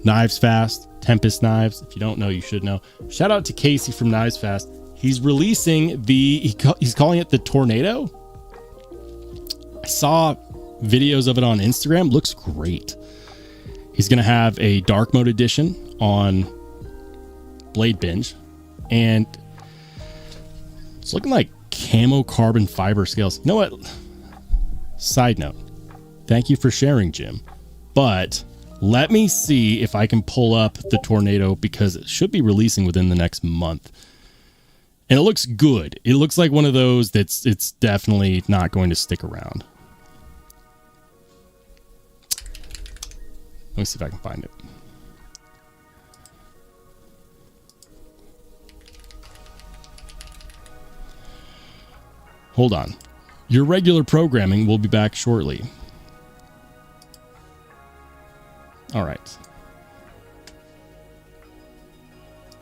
Knives Fast, Tempest Knives. If you don't know, you should know. Shout out to Casey from Knives Fast. He's releasing he's calling it the Tornado. I saw videos of it on Instagram. Looks great. He's going to have a dark mode edition on Blade Binge, and it's looking like camo carbon fiber scales. You know what? Side note, thank you for sharing, Jim, but let me see if I can pull up the Tornado because it should be releasing within the next month, and it looks good. It looks like one of those it's definitely not going to stick around. Let me see if I can find it. Hold on. Your regular programming will be back shortly. All right.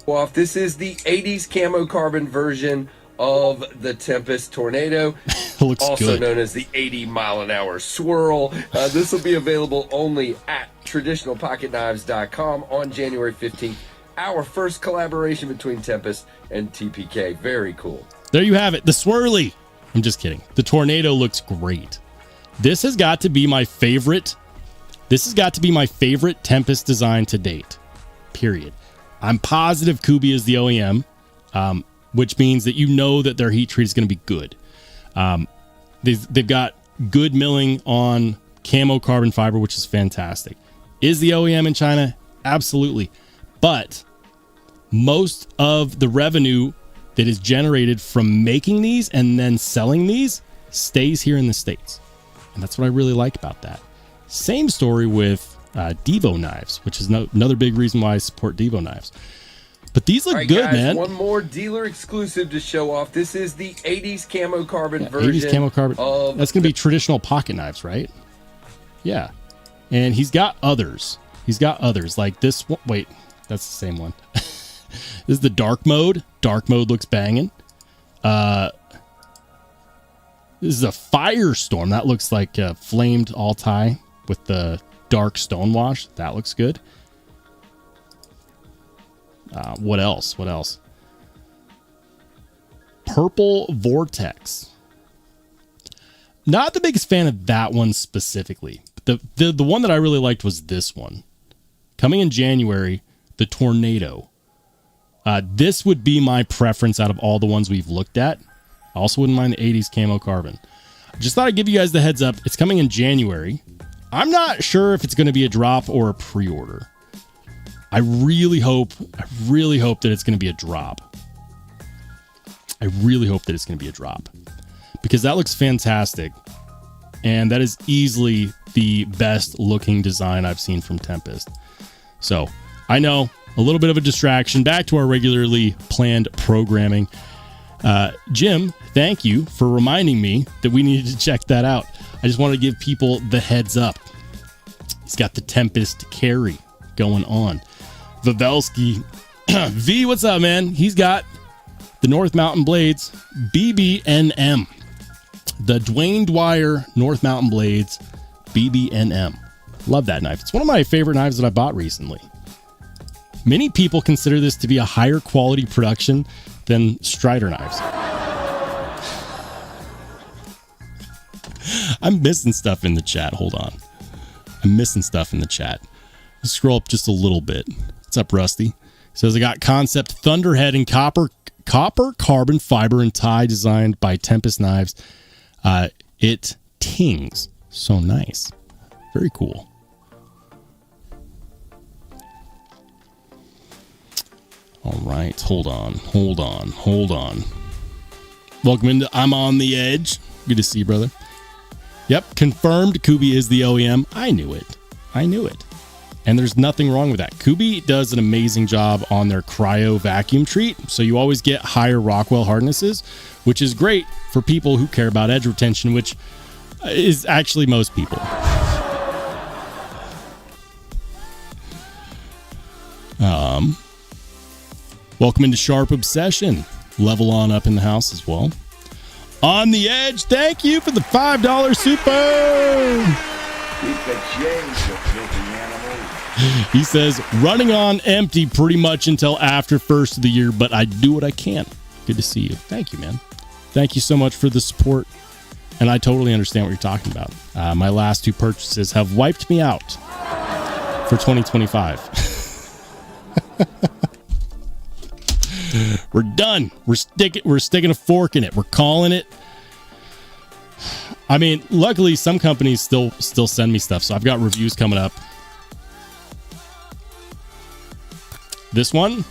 Well, if this is the 80s camo carbon version of the Tempest Tornado, Looks also good. known as the 80-mile-an-hour swirl. This will be available only at traditionalpocketknives.com on January 15th. Our first collaboration between Tempest and TPK. Very cool. There you have it. The swirly. I'm just kidding. The Tornado looks great. This has got to be my favorite. This has got to be my favorite Tempest design to date. Period. I'm positive Kubi is the OEM, which means that you know that their heat treat is going to be good. They've got good milling on camo carbon fiber, which is fantastic. Is the OEM in China? Absolutely. But most of the revenue that is generated from making these and then selling these stays here in the States. And that's what I really like about that. Same story with Devo knives, which is another big reason why I support Devo knives. But these look good, guys, man. One more dealer exclusive to show off. This is the 80s camo carbon version. 80s camo carbon. That's going to be traditional pocket knives, right? Yeah. And he's got others. He's got others like this one. Wait, that's the same one. This is the dark mode. Dark mode looks banging. This is a Firestorm. That looks like a flamed Altai with the dark stonewash. That looks good. What else? What else? Purple Vortex. Not the biggest fan of that one specifically. The one that I really liked was this one. Coming in January, the Tornado. This would be my preference out of all the ones we've looked at. I also wouldn't mind the 80s camo carbon. I just thought I'd give you guys the heads up. It's coming in January. I'm not sure if it's going to be a drop or a pre-order. I really hope that it's going to be a drop. I really hope that it's going to be a drop because that looks fantastic. And that is easily the best looking design I've seen from Tempest. So I know a little bit of a distraction. Back to our regularly planned programming. Jim, thank you for reminding me that we needed to check that out. I just want to give people the heads up. He's got the Tempest carry going on. Vavelsky. V, what's up, man? He's got the North Mountain Blades BBNM. The Dwayne Dwyer North Mountain Blades BBNM. Love that knife. It's one of my favorite knives that I bought recently. Many people consider this to be a higher quality production than Strider knives. I'm missing stuff in the chat. Hold on. I'm missing stuff in the chat. Let's scroll up just a little bit. What's up, Rusty? Says I got concept Thunderhead in copper carbon fiber and tie designed by Tempest Knives. It tings. So nice. Very cool. All right, hold on. Welcome into I'm on the Edge. Good to see you, brother. Yep, confirmed Kubi is the OEM. I knew it. And there's nothing wrong with that. Kubi does an amazing job on their cryo vacuum treat, so you always get higher Rockwell hardnesses, which is great for people who care about edge retention, which is actually most people. Welcome into Sharp Obsession. Level on up in the house as well. On the Edge, thank you for the $5 super. Keep the change, you filthy animals. He says, running on empty pretty much until after first of the year, but I do what I can. Good to see you. Thank you, man. Thank you so much for the support. And I totally understand what you're talking about. My last 2 purchases have wiped me out for 2025. We're done. We're sticking a fork in it. We're calling it. I mean, luckily some companies still send me stuff, so I've got reviews coming up. This one,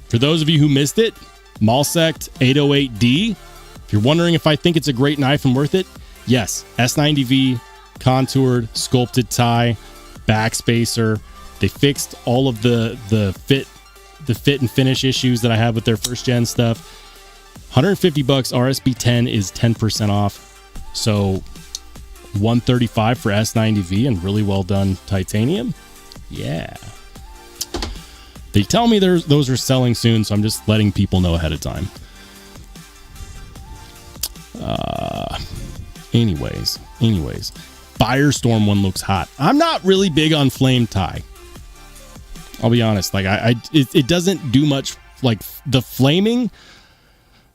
for those of you who missed it, Malsect 808D. If you're wondering if I think it's a great knife and worth it, yes. S90V, contoured, sculpted tie, backspacer. They fixed all of the fit and finish issues that I have with their first gen stuff. $150 RSB 10 is 10% off. So $135 for S90V and really well done titanium. Yeah. They tell me those are selling soon, so I'm just letting people know ahead of time. Anyways. Firestorm one looks hot. I'm not really big on flame tie. I'll be honest. Like it doesn't do much. Like the flaming,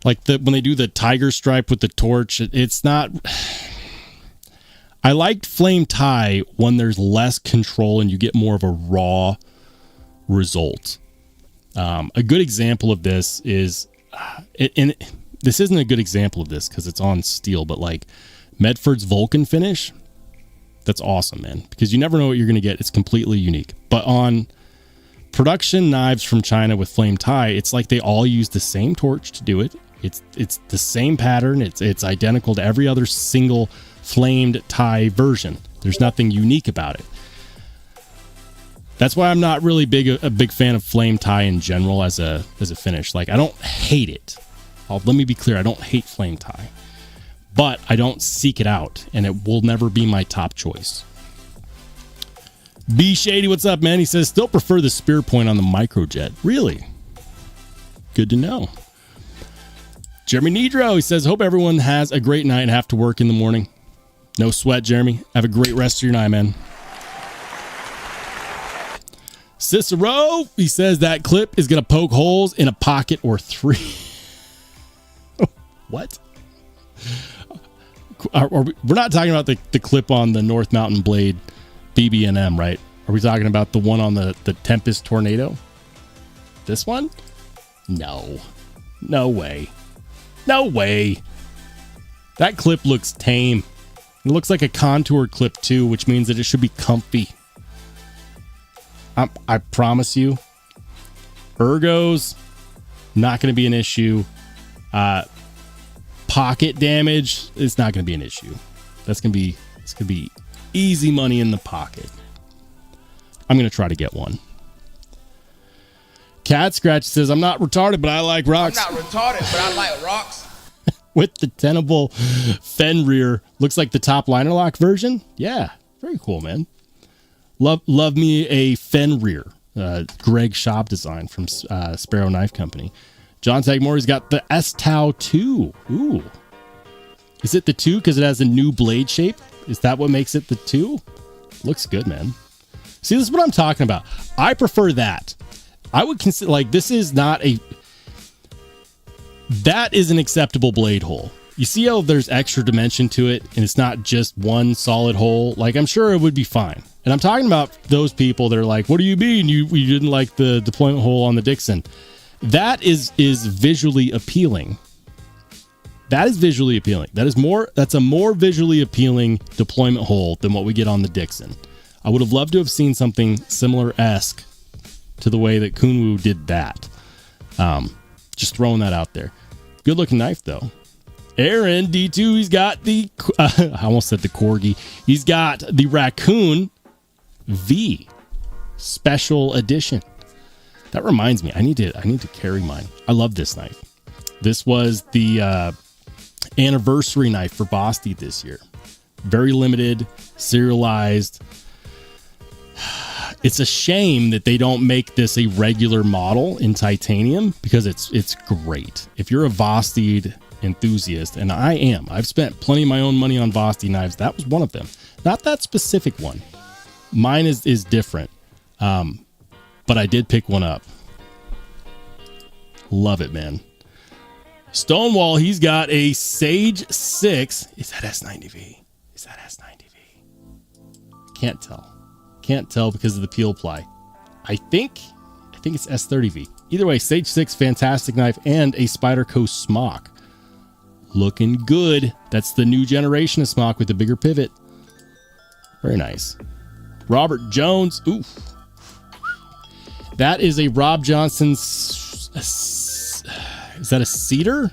like when they do the tiger stripe with the torch, it's not. I liked flame tie when there's less control and you get more of a raw result. A good example of this is, and this isn't a good example of this because it's on steel, but like Medford's Vulcan finish, that's awesome, man, because you never know what you're going to get. It's completely unique. But on production knives from China with flame tie, it's like they all use the same torch to do it. It's the same pattern. It's identical to every other single flamed tie version. There's nothing unique about it. That's why I'm not really a big fan of flame tie in general as a finish. Like, I don't hate it. Let me be clear. I don't hate flame tie, but I don't seek it out, and it will never be my top choice. B Shady, what's up, man? He says, still prefer the spear point on the microjet. Really? Good to know. Jeremy Nidro, he says, hope everyone has a great night and have to work in the morning. No sweat, Jeremy. Have a great rest of your night, man. Cicero, he says that clip is going to poke holes in a pocket or 3. What? We're not talking about the clip on the North Mountain Blade BB&M, right? Are we talking about the one on the Tempest Tornado? This one? No. No way. That clip looks tame. It looks like a contoured clip too, which means that it should be comfy. I promise you, ergos, not going to be an issue. Pocket damage is not going to be an issue. It's going to be easy money in the pocket. I'm going to try to get one. Cat Scratch says, I'm not retarded, but I like rocks. I'm not retarded, but I like rocks. With the tenable Fenrir. Looks like the top liner lock version. Yeah, very cool, man. Love me a Fenrir. Greg Shop design from Sparrow Knife Company. John Tagmore's got the S-Tau 2. Ooh. Is it the 2 because it has a new blade shape? Is that what makes it the 2? Looks good, man. See, this is what I'm talking about. I prefer that. I would consider, like, this is not a... That is an acceptable blade hole. You see how there's extra dimension to it and it's not just one solid hole? Like, I'm sure it would be fine. And I'm talking about those people that are like, what do you mean you didn't like the deployment hole on the Dixon? That is visually appealing. That is visually appealing. That's a more visually appealing deployment hole than what we get on the Dixon. I would have loved to have seen something similar-esque to the way that Kunwu did that. Just throwing that out there. Good looking knife though. Aaron D2, he's got the I almost said the corgi. He's got the Raccoon V special edition. That reminds me, I need to carry mine. I love this knife. This was the anniversary knife for Basti this year. Very limited, serialized. It's a shame that they don't make this a regular model in titanium because it's great. If you're a Vosteed enthusiast, and I am, I've spent plenty of my own money on Vosteed knives. That was one of them. Not that specific one. Mine is different. But I did pick one up. Love it, man. Stonewall, he's got a Sage 6. Is that S90V? Is that S90V? Can't tell. Can't tell because of the peel ply. I think it's S30V. Either way, Sage 6, fantastic knife, and a Spyderco smock. Looking good. That's the new generation of smock with the bigger pivot. Very nice. Robert Jones. Ooh. That is a Rob Johnson's. Is that a cedar?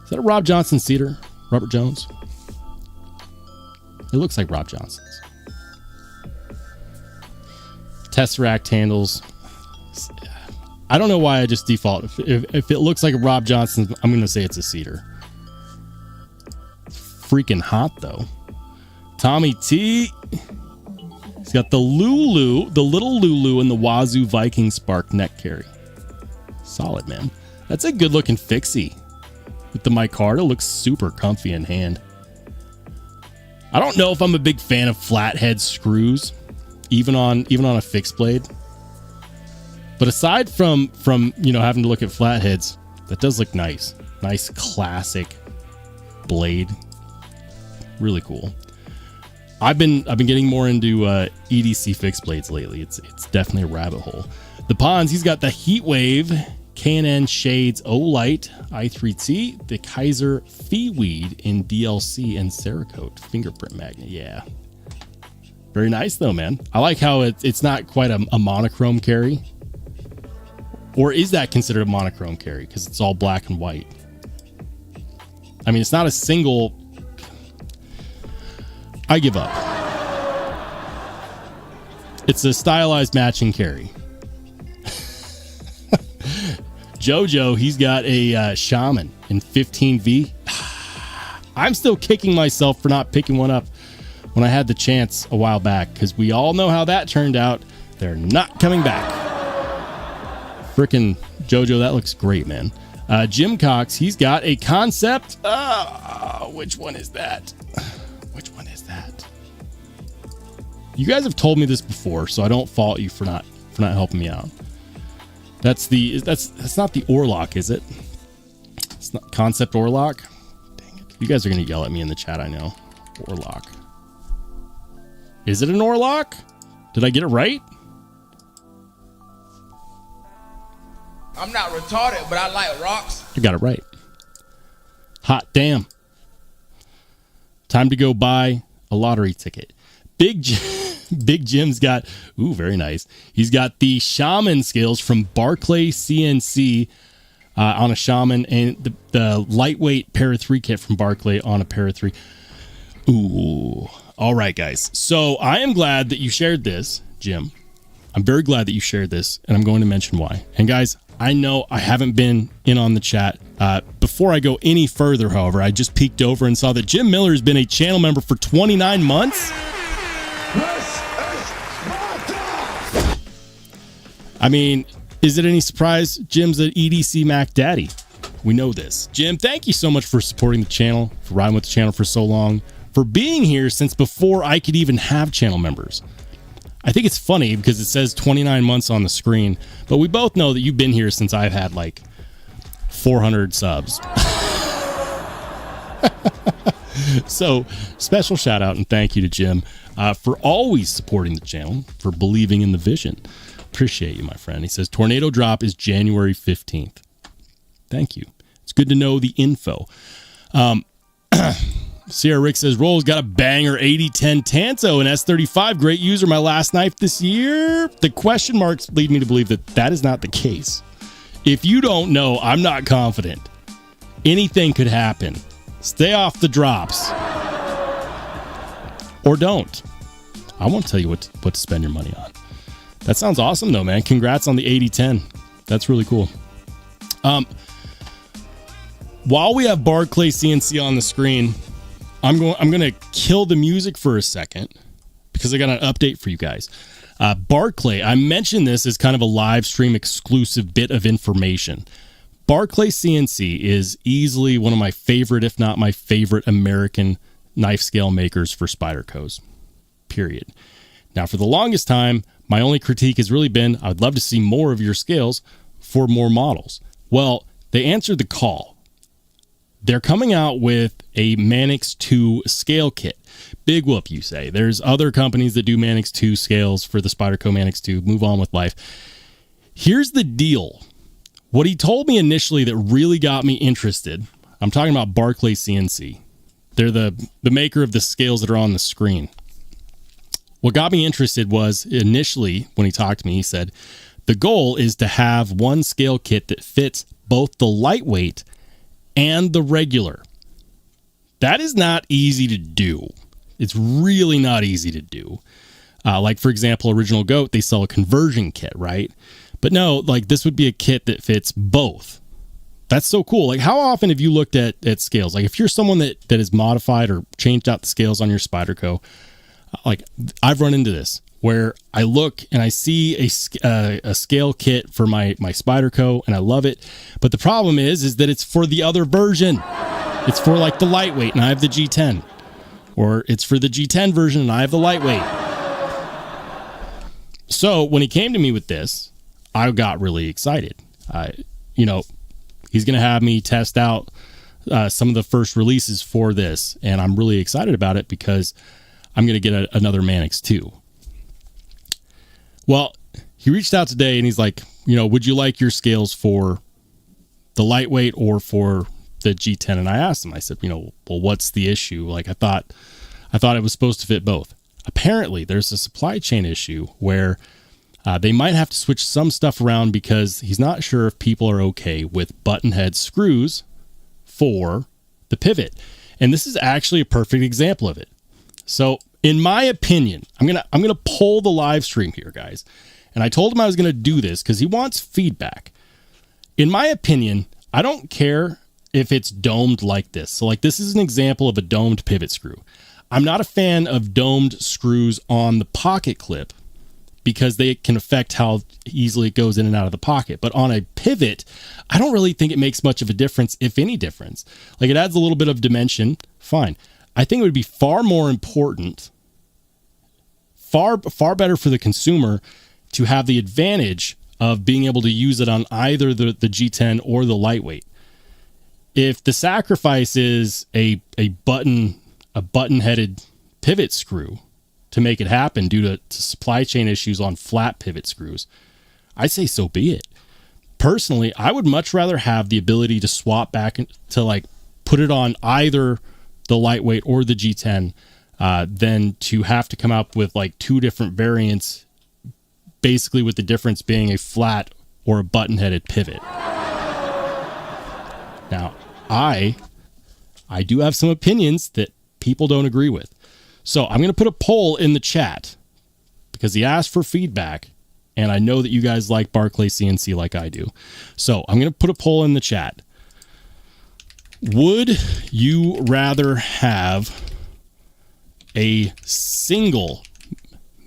Is that a Rob Johnson cedar? Robert Jones? It looks like Rob Johnson's. Tesseract handles. I don't know why I just default. If it looks like a Rob Johnson, I'm going to say it's a cedar. Freaking hot, though. Tommy T. He's got the Lulu, the little Lulu, and the Wazoo Viking Spark neck carry. Solid, man. That's a good looking fixie. With the micarta, looks super comfy in hand. I don't know if I'm a big fan of flathead screws, even on a fixed blade. But aside from having to look at flatheads, that does look nice. Nice classic blade. Really cool. I've been getting more into EDC fixed blades lately. It's definitely a rabbit hole. The Pons, he's got the Heatwave K&N Shades O-Light i3T, the Kaiser Feeweed in DLC and Cerakote fingerprint magnet. Yeah. Very nice though, man. I like how it's not quite a monochrome carry. Or is that considered a monochrome carry? Because it's all black and white. I mean, it's not a single... I give up. It's a stylized matching carry. Jojo, he's got a Shaman in 15V. I'm still kicking myself for not picking one up when I had the chance a while back, because we all know how that turned out. They're not coming back. Frickin' Jojo, that looks great, man. Jim Cox, he's got a Concept. Which one is that? Which one is that? You guys have told me this before, so I don't fault you for not helping me out. That's not the Orlock, is it? It's not Concept Orlock. Dang it! You guys are gonna yell at me in the chat. I know. Orlock. Is it an Orlock? Did I get it right? I'm not retarded, but I like rocks. You got it right. Hot damn. Time to go buy a lottery ticket. Big Jim's got, very nice. He's got the Shaman scales from Barclay CNC on a Shaman, and the lightweight Para 3 kit from Barclay on a Para 3. Ooh. All right, guys. So I am glad that you shared this, Jim. I'm very glad that you shared this, and I'm going to mention why. And guys, I know I haven't been in on the chat. Before I go any further, however, I just peeked over and saw that Jim Miller has been a channel member for 29 months. I mean, is it any surprise Jim's an EDC Mac daddy? We know this. Jim, thank you so much for supporting the channel, for riding with the channel for so long, for being here since before I could even have channel members. I think it's funny because it says 29 months on the screen, but we both know that you've been here since I've had like 400 subs. So special shout out and thank you to Jim for always supporting the channel, for believing in the vision. Appreciate you, my friend. He says Tornado Drop is January 15th. Thank you. It's good to know the info. Sierra Rick says, Rolls got a banger 8010 Tanto and S35. Great user. My last knife this year. The question marks lead me to believe that that is not the case. If you don't know, I'm not confident. Anything could happen. Stay off the drops. Or don't. I won't tell you what to spend your money on. That sounds awesome, though, man. Congrats on the 8010. That's really cool. While we have Barclay CNC on the screen, I'm going to kill the music for a second because I got an update for you guys. Barclay, I mentioned this as kind of a live stream exclusive bit of information. Barclay CNC is easily one of my favorite, if not my favorite, American knife scale makers for Spydercos. Period. Now, for the longest time, my only critique has really been, I'd love to see more of your scales for more models. Well, they answered the call. They're coming out with a Manix 2 scale kit. Big whoop, you say. There's other companies that do Manix 2 scales for the Spyderco Manix 2. Move on with life. Here's the deal. What he told me initially that really got me interested, I'm talking about Barclay CNC. They're the maker of the scales that are on the screen. What got me interested was initially when he talked to me, he said, the goal is to have one scale kit that fits both the lightweight and the regular. That is not easy to do. It's really not easy to do. Like, for example, Original Goat, they sell a conversion kit, right? But no, like this would be a kit that fits both. That's so cool. Like, how often have you looked at scales? Like, if you're someone that has modified or changed out the scales on your Spyderco, like I've run into this where I look and I see a scale kit for my Spyderco and I love it. But the problem is that it's for the other version. It's for like the lightweight and I have the G10. Or it's for the G10 version and I have the lightweight. So when he came to me with this, I got really excited. He's going to have me test out some of the first releases for this. And I'm really excited about it because I'm going to get another Manix 2. Well, he reached out today and he's like, would you like your scales for the lightweight or for the G10? And I asked him, I said, well, what's the issue? Like, I thought it was supposed to fit both. Apparently, there's a supply chain issue where they might have to switch some stuff around because he's not sure if people are okay with button head screws for the pivot. And this is actually a perfect example of it. So, in my opinion, I'm gonna poll the live stream here, guys. And I told him I was gonna do this because he wants feedback. In my opinion, I don't care if it's domed like this. So, like, this is an example of a domed pivot screw. I'm not a fan of domed screws on the pocket clip because they can affect how easily it goes in and out of the pocket. But on a pivot, I don't really think it makes much of a difference, if any difference. Like, it adds a little bit of dimension, fine. I think it would be far more important, far better for the consumer to have the advantage of being able to use it on either the G10 or the lightweight. If the sacrifice is a button-headed pivot screw to make it happen due to supply chain issues on flat pivot screws, I'd say so be it. Personally, I would much rather have the ability to swap back to like put it on either the lightweight or the G10 than to have to come up with like two different variants, basically with the difference being a flat or a button-headed pivot. Now, I do have some opinions that people don't agree with. So I'm going to put a poll in the chat because he asked for feedback, and I know that you guys like Barclay CNC like I do. So I'm going to put a poll in the chat. Would you rather have a single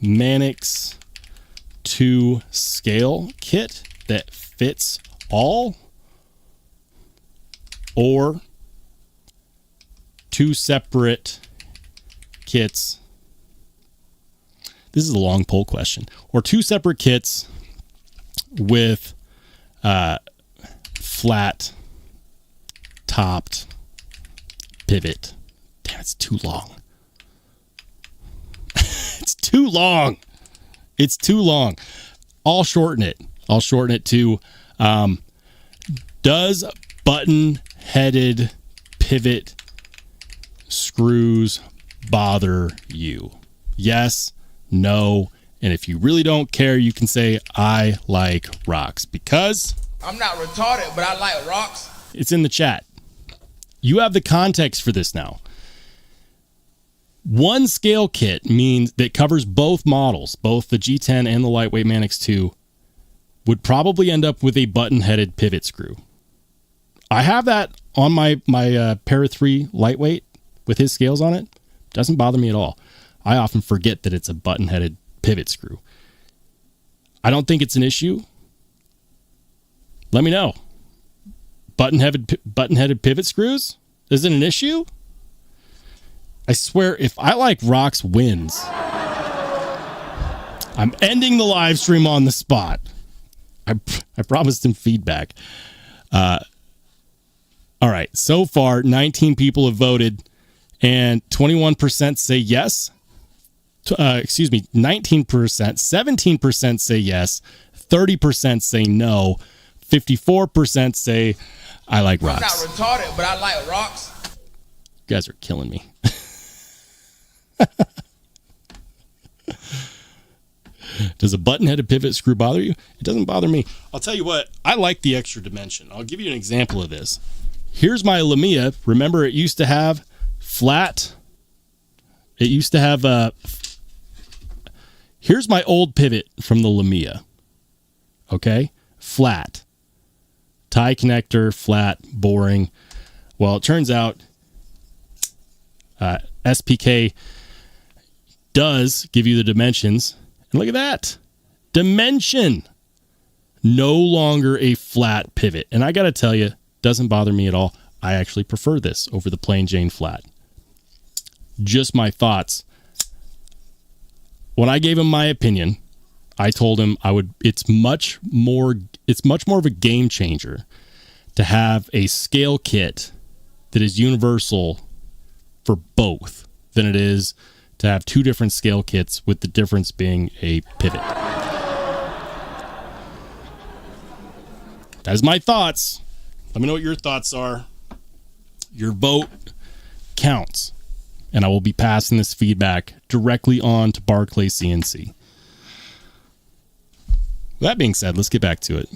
Manix 2 scale kit that fits all, or two separate kits? This is a long poll question. Or two separate kits with flat topped pivot. Damn, it's too long. It's too long. It's too long. I'll shorten it. I'll shorten it to does button-headed pivot screws bother you? Yes, no, and if you really don't care, you can say, I like rocks, because I'm not retarded, but I like rocks. it's in the chat. You have the context for this now. One scale kit means that covers both models, both the G10 and the lightweight Manix 2, would probably end up with a button-headed pivot screw. I have that on my Para 3 lightweight with his scales on it. Doesn't bother me at all. I often forget that it's a button-headed pivot screw. I don't think it's an issue. Let me know. Button-headed pivot screws? Is it an issue? I swear, if I like rocks wins, I'm ending the live stream on the spot. I promised him feedback. All right. So far, 19 people have voted, and 21% say yes. 19%, 17% say yes, 30% say no, 54% say I like rocks. I'm not retarded, but I like rocks. You guys are killing me. Does a button-headed pivot screw bother you? It doesn't bother me. I'll tell you what, I like the extra dimension. I'll give you an example of this. Here's my Lumia. Remember, it used to have flat. It used to have here's my old pivot from the Lumia. Okay? Flat. Tie connector, flat, boring. Well, it turns out SPK does give you the dimensions. And look at that. Dimension. No longer a flat pivot. And I got to tell you, doesn't bother me at all. I actually prefer this over the plain Jane flat. Just my thoughts. When I gave him my opinion, I told him it's much more of a game changer to have a scale kit that is universal for both than it is to have two different scale kits with the difference being a pivot. That is my thoughts. Let me know what your thoughts are. Your vote counts. And I will be passing this feedback directly on to Barclay CNC. With that being said, let's get back to it.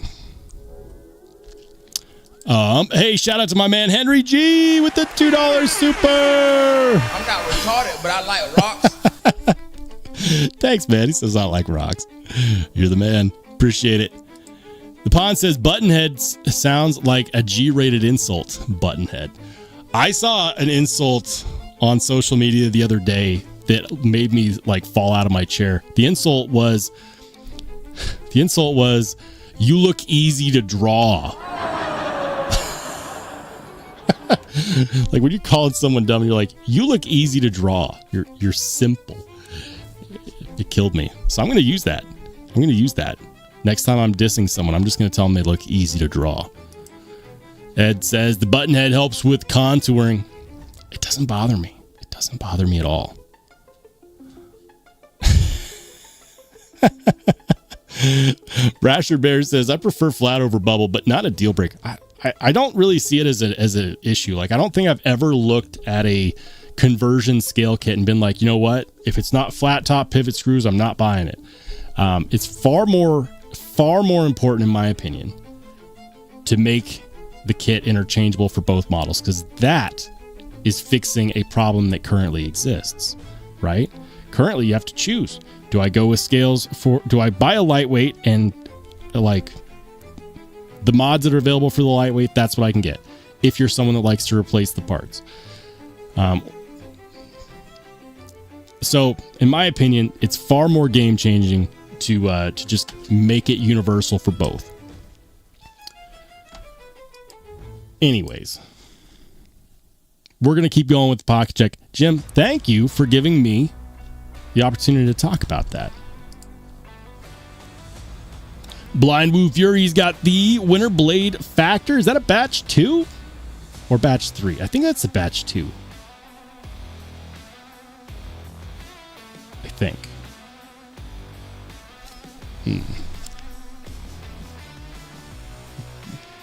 Hey, shout out to my man Henry G with the $2 super. I'm not retarded, but I like rocks. Thanks, man. He says I like rocks. You're the man. Appreciate it. The Pond says buttonhead sounds like a G-rated insult. Buttonhead. I saw an insult on social media the other day that made me like fall out of my chair. The insult was, you look easy to draw. Like when you're calling someone dumb, you're like, you look easy to draw. You're simple. It killed me. So I'm going to use that. Next time I'm dissing someone, I'm just going to tell them they look easy to draw. Ed says the buttonhead helps with contouring. It doesn't bother me. It doesn't bother me at all. Brasher Bear says, I prefer flat over bubble, but not a deal breaker. I don't really see it as an issue. Like, I don't think I've ever looked at a conversion scale kit and been like, you know what? If it's not flat top pivot screws, I'm not buying it. It's far more important, in my opinion, to make the kit interchangeable for both models, because that is fixing a problem that currently exists, right? Currently, you have to choose. Do I go with scales do I buy a lightweight and like the mods that are available for the lightweight? That's what I can get. If you're someone that likes to replace the parts. So in my opinion, it's far more game changing to just make it universal for both. Anyways, we're going to keep going with the pocket check. Jim, thank you for giving me the opportunity to talk about that. Blind Woo Fury's got the Winter Blade Factor. Is that a batch 2 or batch 3? I think that's a batch 2. I think.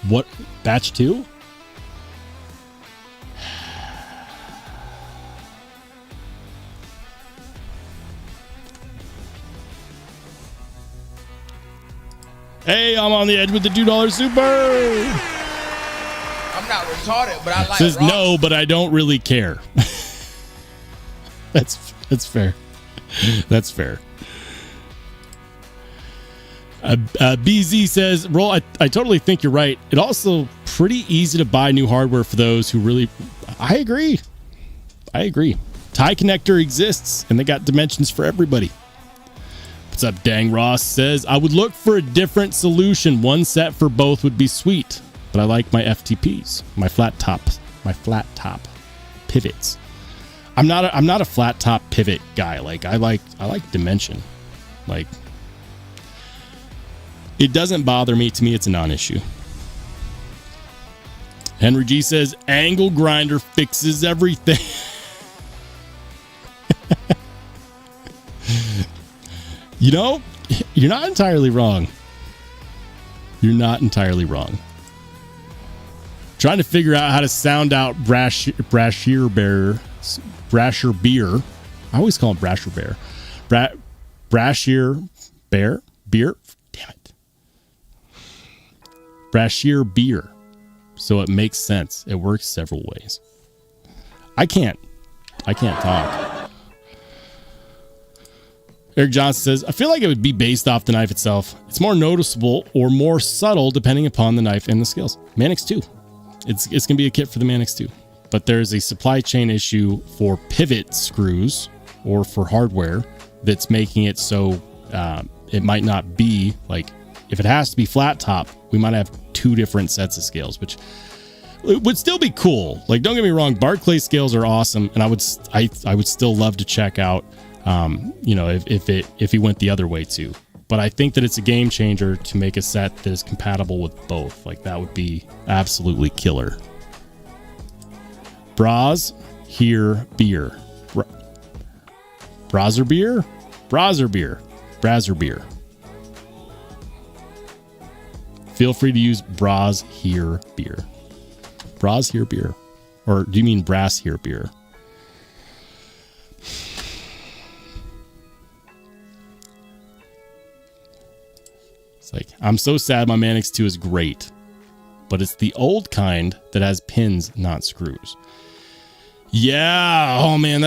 What? Batch 2? Hey, I'm on the edge with the $2 super. I'm not retarded, but I like Says rock. no, but I don't really care. That's fair. That's fair. BZ says, Roll, I totally think you're right. It also pretty easy to buy new hardware for those who really... I agree. Tie connector exists, and they got dimensions for everybody. What's up, Dang Ross says, I would look for a different solution. One set for both would be sweet, but I like my FTPs, my flat top pivots. I'm not a flat top pivot guy. Like I like dimension. Like, it doesn't bother me. To me, it's a non-issue. Henry G says, angle grinder fixes everything. You know, you're not entirely wrong. Trying to figure out how to sound out Brashear beer. I always call him Brasher Bear. Brashear beer. Damn it. Brashear beer. So it makes sense. It works several ways. I can't talk. Eric Johnson says, I feel like it would be based off the knife itself. It's more noticeable or more subtle depending upon the knife and the skills. Manix 2. It's going to be a kit for the Manix 2. But there's a supply chain issue for pivot screws or for hardware that's making it so it might not be like, if it has to be flat top, we might have two different sets of scales, which would still be cool. Like, don't get me wrong, Barclay scales are awesome, and I would still love to check out if he went the other way too. But I think that it's a game changer to make a set that is compatible with both. Like, that would be absolutely killer. Bras here beer. Brazzer beer? Brazzer beer. Feel free to use Bras here beer. Bras here beer. Or do you mean brass here beer? Like, I'm so sad my Manix 2 is great, but it's the old kind that has pins, not screws. Yeah. Oh man,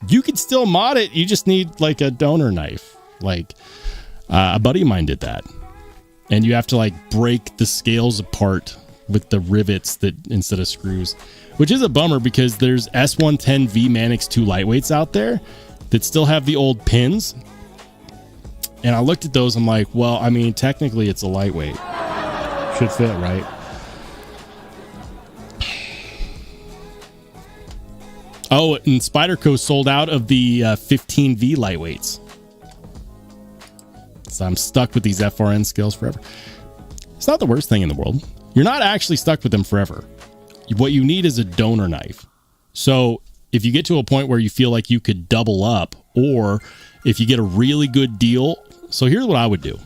you could still mod it. You just need like a donor knife. Like, a buddy of mine did that, and you have to like break the scales apart with the rivets that instead of screws, which is a bummer because there's S110V Manix 2 lightweights out there that still have the old pins. And I looked at those, I'm like, well, I mean, technically it's a lightweight. Should fit, right? Oh, and Spyderco sold out of the 15V lightweights. So I'm stuck with these FRN scales forever. It's not the worst thing in the world. You're not actually stuck with them forever. What you need is a donor knife. So if you get to a point where you feel like you could double up, or if you get a really good deal. So here's what I would do.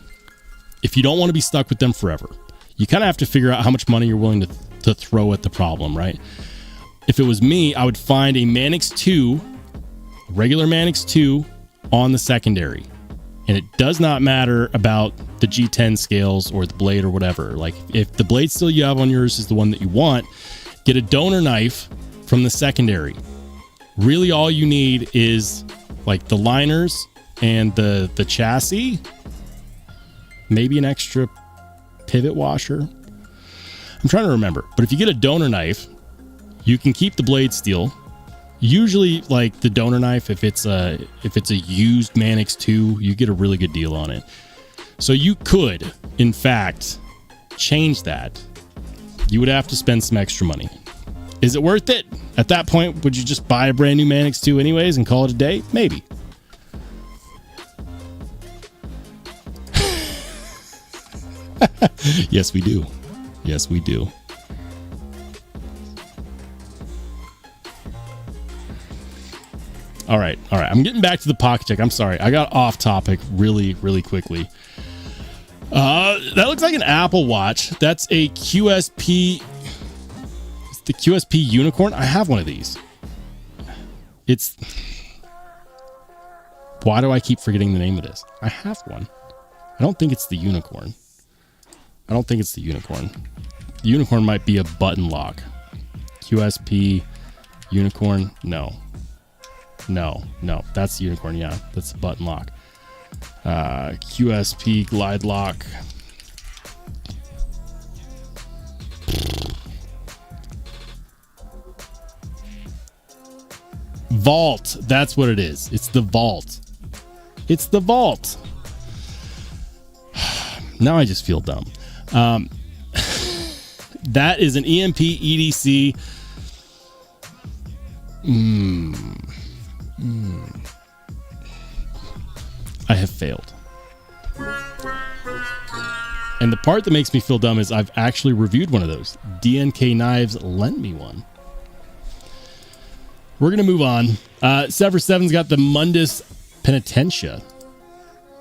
If you don't want to be stuck with them forever, you kind of have to figure out how much money you're willing to throw at the problem, right? If it was me, I would find a Manix 2, regular Manix 2 on the secondary. And it does not matter about the G10 scales or the blade or whatever. Like, if the blade still you have on yours is the one that you want, get a donor knife from the secondary. Really all you need is like the liners and the chassis, maybe an extra pivot washer. I'm trying to remember, but if you get a donor knife, you can keep the blade steel. Usually, like the donor knife, if it's a used Manix 2, you get a really good deal on it. So you could, in fact, change that. You would have to spend some extra money. Is it worth it? At that point, would you just buy a brand new Manix 2 anyways and call it a day? Maybe. Yes, we do. Yes, we do. All right. I'm getting back to the pocket check. I'm sorry. I got off topic really quickly. That looks like an Apple Watch. That's a QSP. It's the QSP Unicorn. I have one of these. Why do I keep forgetting the name of this? I have one. I don't think it's the unicorn. I don't think it's the unicorn. The unicorn might be a button lock. QSP unicorn. No. That's the unicorn. Yeah, that's the button lock. QSP glide lock. Vault. That's what it is. It's the vault. It's the vault. Now I just feel dumb. That is an EMP EDC. I have failed. And the part that makes me feel dumb is I've actually reviewed one of those. DNK Knives lent me one. We're going to move on. Sever 7's got the Mundus Penitentia.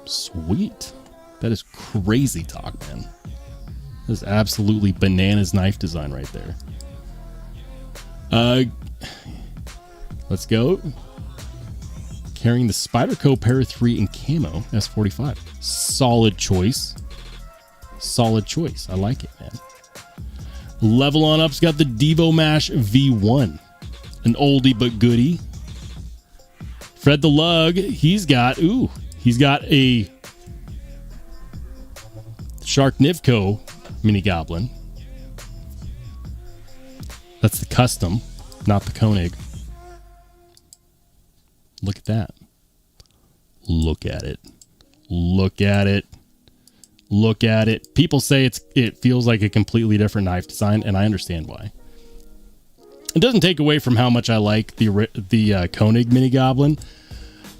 Sweet. That is crazy talk, man. That is absolutely bananas knife design right there. Let's go. Carrying the Spyderco Para 3 in camo S45. Solid choice. Solid choice. I like it, man. Level on up's got the Devo Mash V1. An oldie but goodie. Fred the Lug, he's got a Sharknivco Mini Goblin. That's the custom, not the Koenig. Look at that. Look at it. Look at it. Look at it. People say it feels like a completely different knife design, and I understand why. It doesn't take away from how much I like the Koenig Mini Goblin,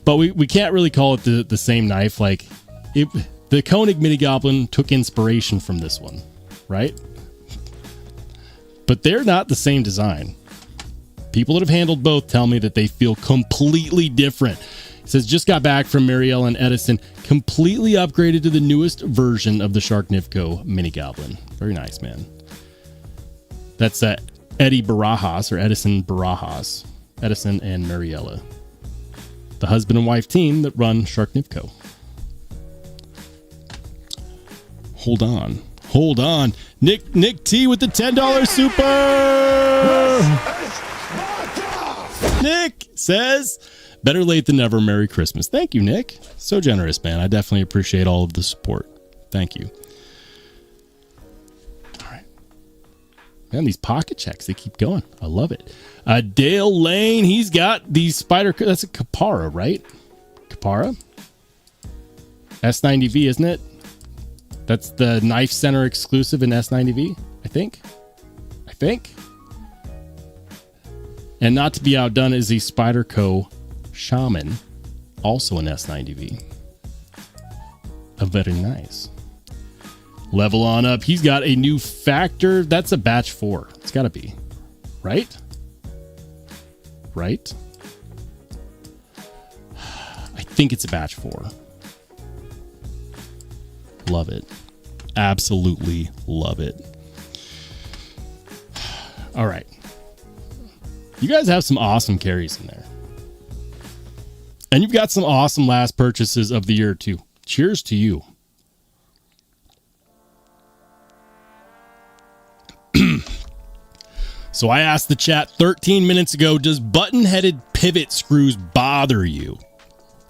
but we can't really call it the same knife. Like the Koenig Mini Goblin took inspiration from this one, right? But they're not the same design. People that have handled both tell me that they feel completely different. It says, just got back from Marielle and Edison, completely upgraded to the newest version of the Sharknivco Mini Goblin. Very nice, man. That's Eddie Barajas, or Edison Barajas. Edison and Mariella. The husband and wife team that run Sharknivco. Hold on. Nick T with the $10 super. Nick says, better late than never. Merry Christmas. Thank you, Nick. So generous, man. I definitely appreciate all of the support. Thank you. All right. Man, these pocket checks, they keep going. I love it. Dale Lane, he's got these Spyderco. That's a Capara, right? Capara? S90V, isn't it? That's the Knife Center exclusive in S90V, I think. And not to be outdone is the Spyderco Shaman, also an S90V. Very nice. Level on up. He's got a new Factor. That's a batch 4. It's got to be. Right? I think it's a batch 4. Love it. Absolutely love it. All right. You guys have some awesome carries in there. And you've got some awesome last purchases of the year, too. Cheers to you. So I asked the chat 13 minutes ago, does button-headed pivot screws bother you?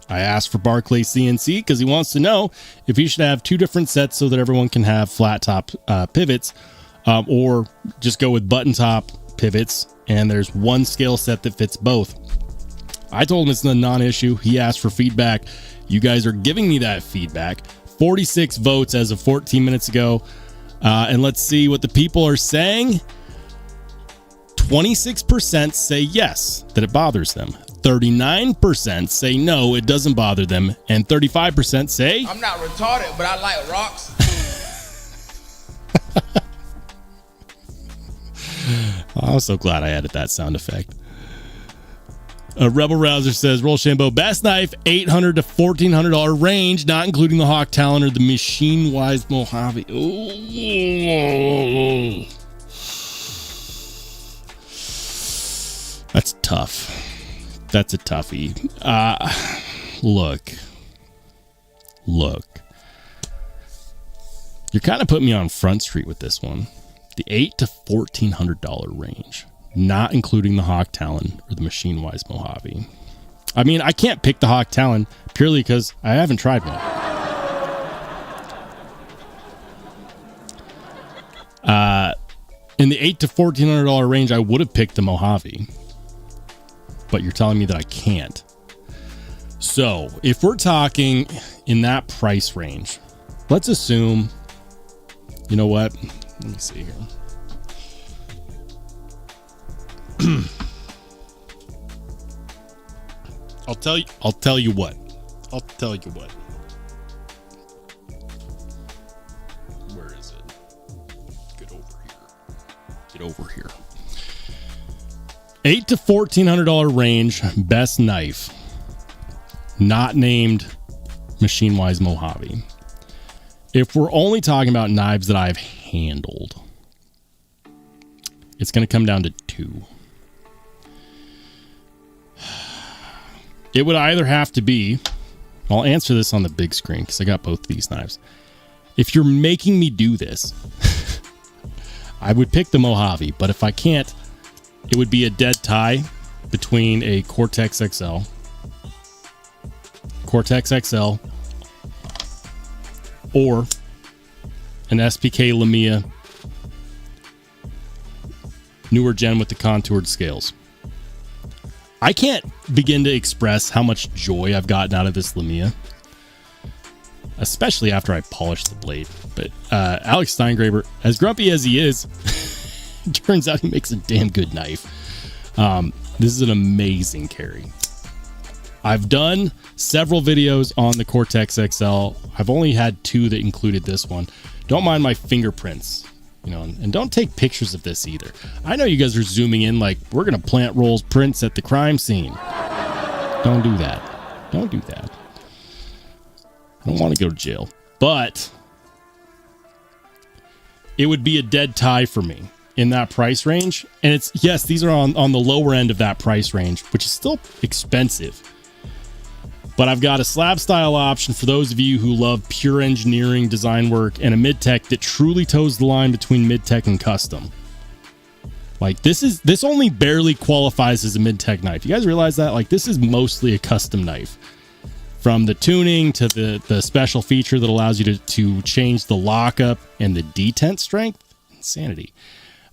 I asked for Barclay CNC because he wants to know if he should have 2 different sets so that everyone can have flat top pivots, or just go with button top pivots, and there's one scale set that fits both. I told him it's a non-issue. He asked for feedback. You guys are giving me that feedback. 46 votes as of 14 minutes ago. And let's see what the people are saying. 26% say yes, that it bothers them. 39% say no, it doesn't bother them. And 35% say... I'm not retarded, but I like rocks. I'm so glad I added that sound effect. Rebel Rouser says, Rollshambo, best knife, $800 to $1,400 range, not including the Hawk Talon or the Machine Wise Mojave. Ooh. That's tough. That's a toughie. Look. You're kind of putting me on Front Street with this one. The $800 to $1,400 range, not including the Hawk Talon or the Machine Wise Mojave. I mean, I can't pick the Hawk Talon purely because I haven't tried one. In the $800 to $1,400 range, I would have picked the Mojave, but you're telling me that I can't. So if we're talking in that price range, let's assume, you know what? Let me see here. I'll tell you what. Where is it? Get over here. $800 to $1,400 range, best knife. Not named Machine Wise Mojave. If we're only talking about knives that I've handled, it's going to come down to two. It would either have to be, I'll answer this on the big screen because I got both of these knives. If you're making me do this, I would pick the Mojave, but if I can't, it would be a dead tie between a Cortex XL, or an SPK Lamia newer gen with the contoured scales. I can't begin to express how much joy I've gotten out of this Lamia, especially after I polished the blade. But Alex Steingraber, as grumpy as he is, turns out he makes a damn good knife. This is an amazing carry. I've done several videos on the Cortex XL. I've only had two that included this one. Don't mind my fingerprints, you know, and don't take pictures of this either. I know you guys are zooming in like we're going to plant Roll's prints at the crime scene. Don't do that. Don't do that. I don't want to go to jail, but it would be a dead tie for me in that price range. And it's, yes, these are on the lower end of that price range, which is still expensive. But I've got a slab style option for those of you who love pure engineering design work and a mid-tech that truly toes the line between mid-tech and custom. Like this only barely qualifies as a mid-tech knife. You guys realize that? Like this is mostly a custom knife. From the tuning to the special feature that allows you to change the lockup and the detent strength. Insanity.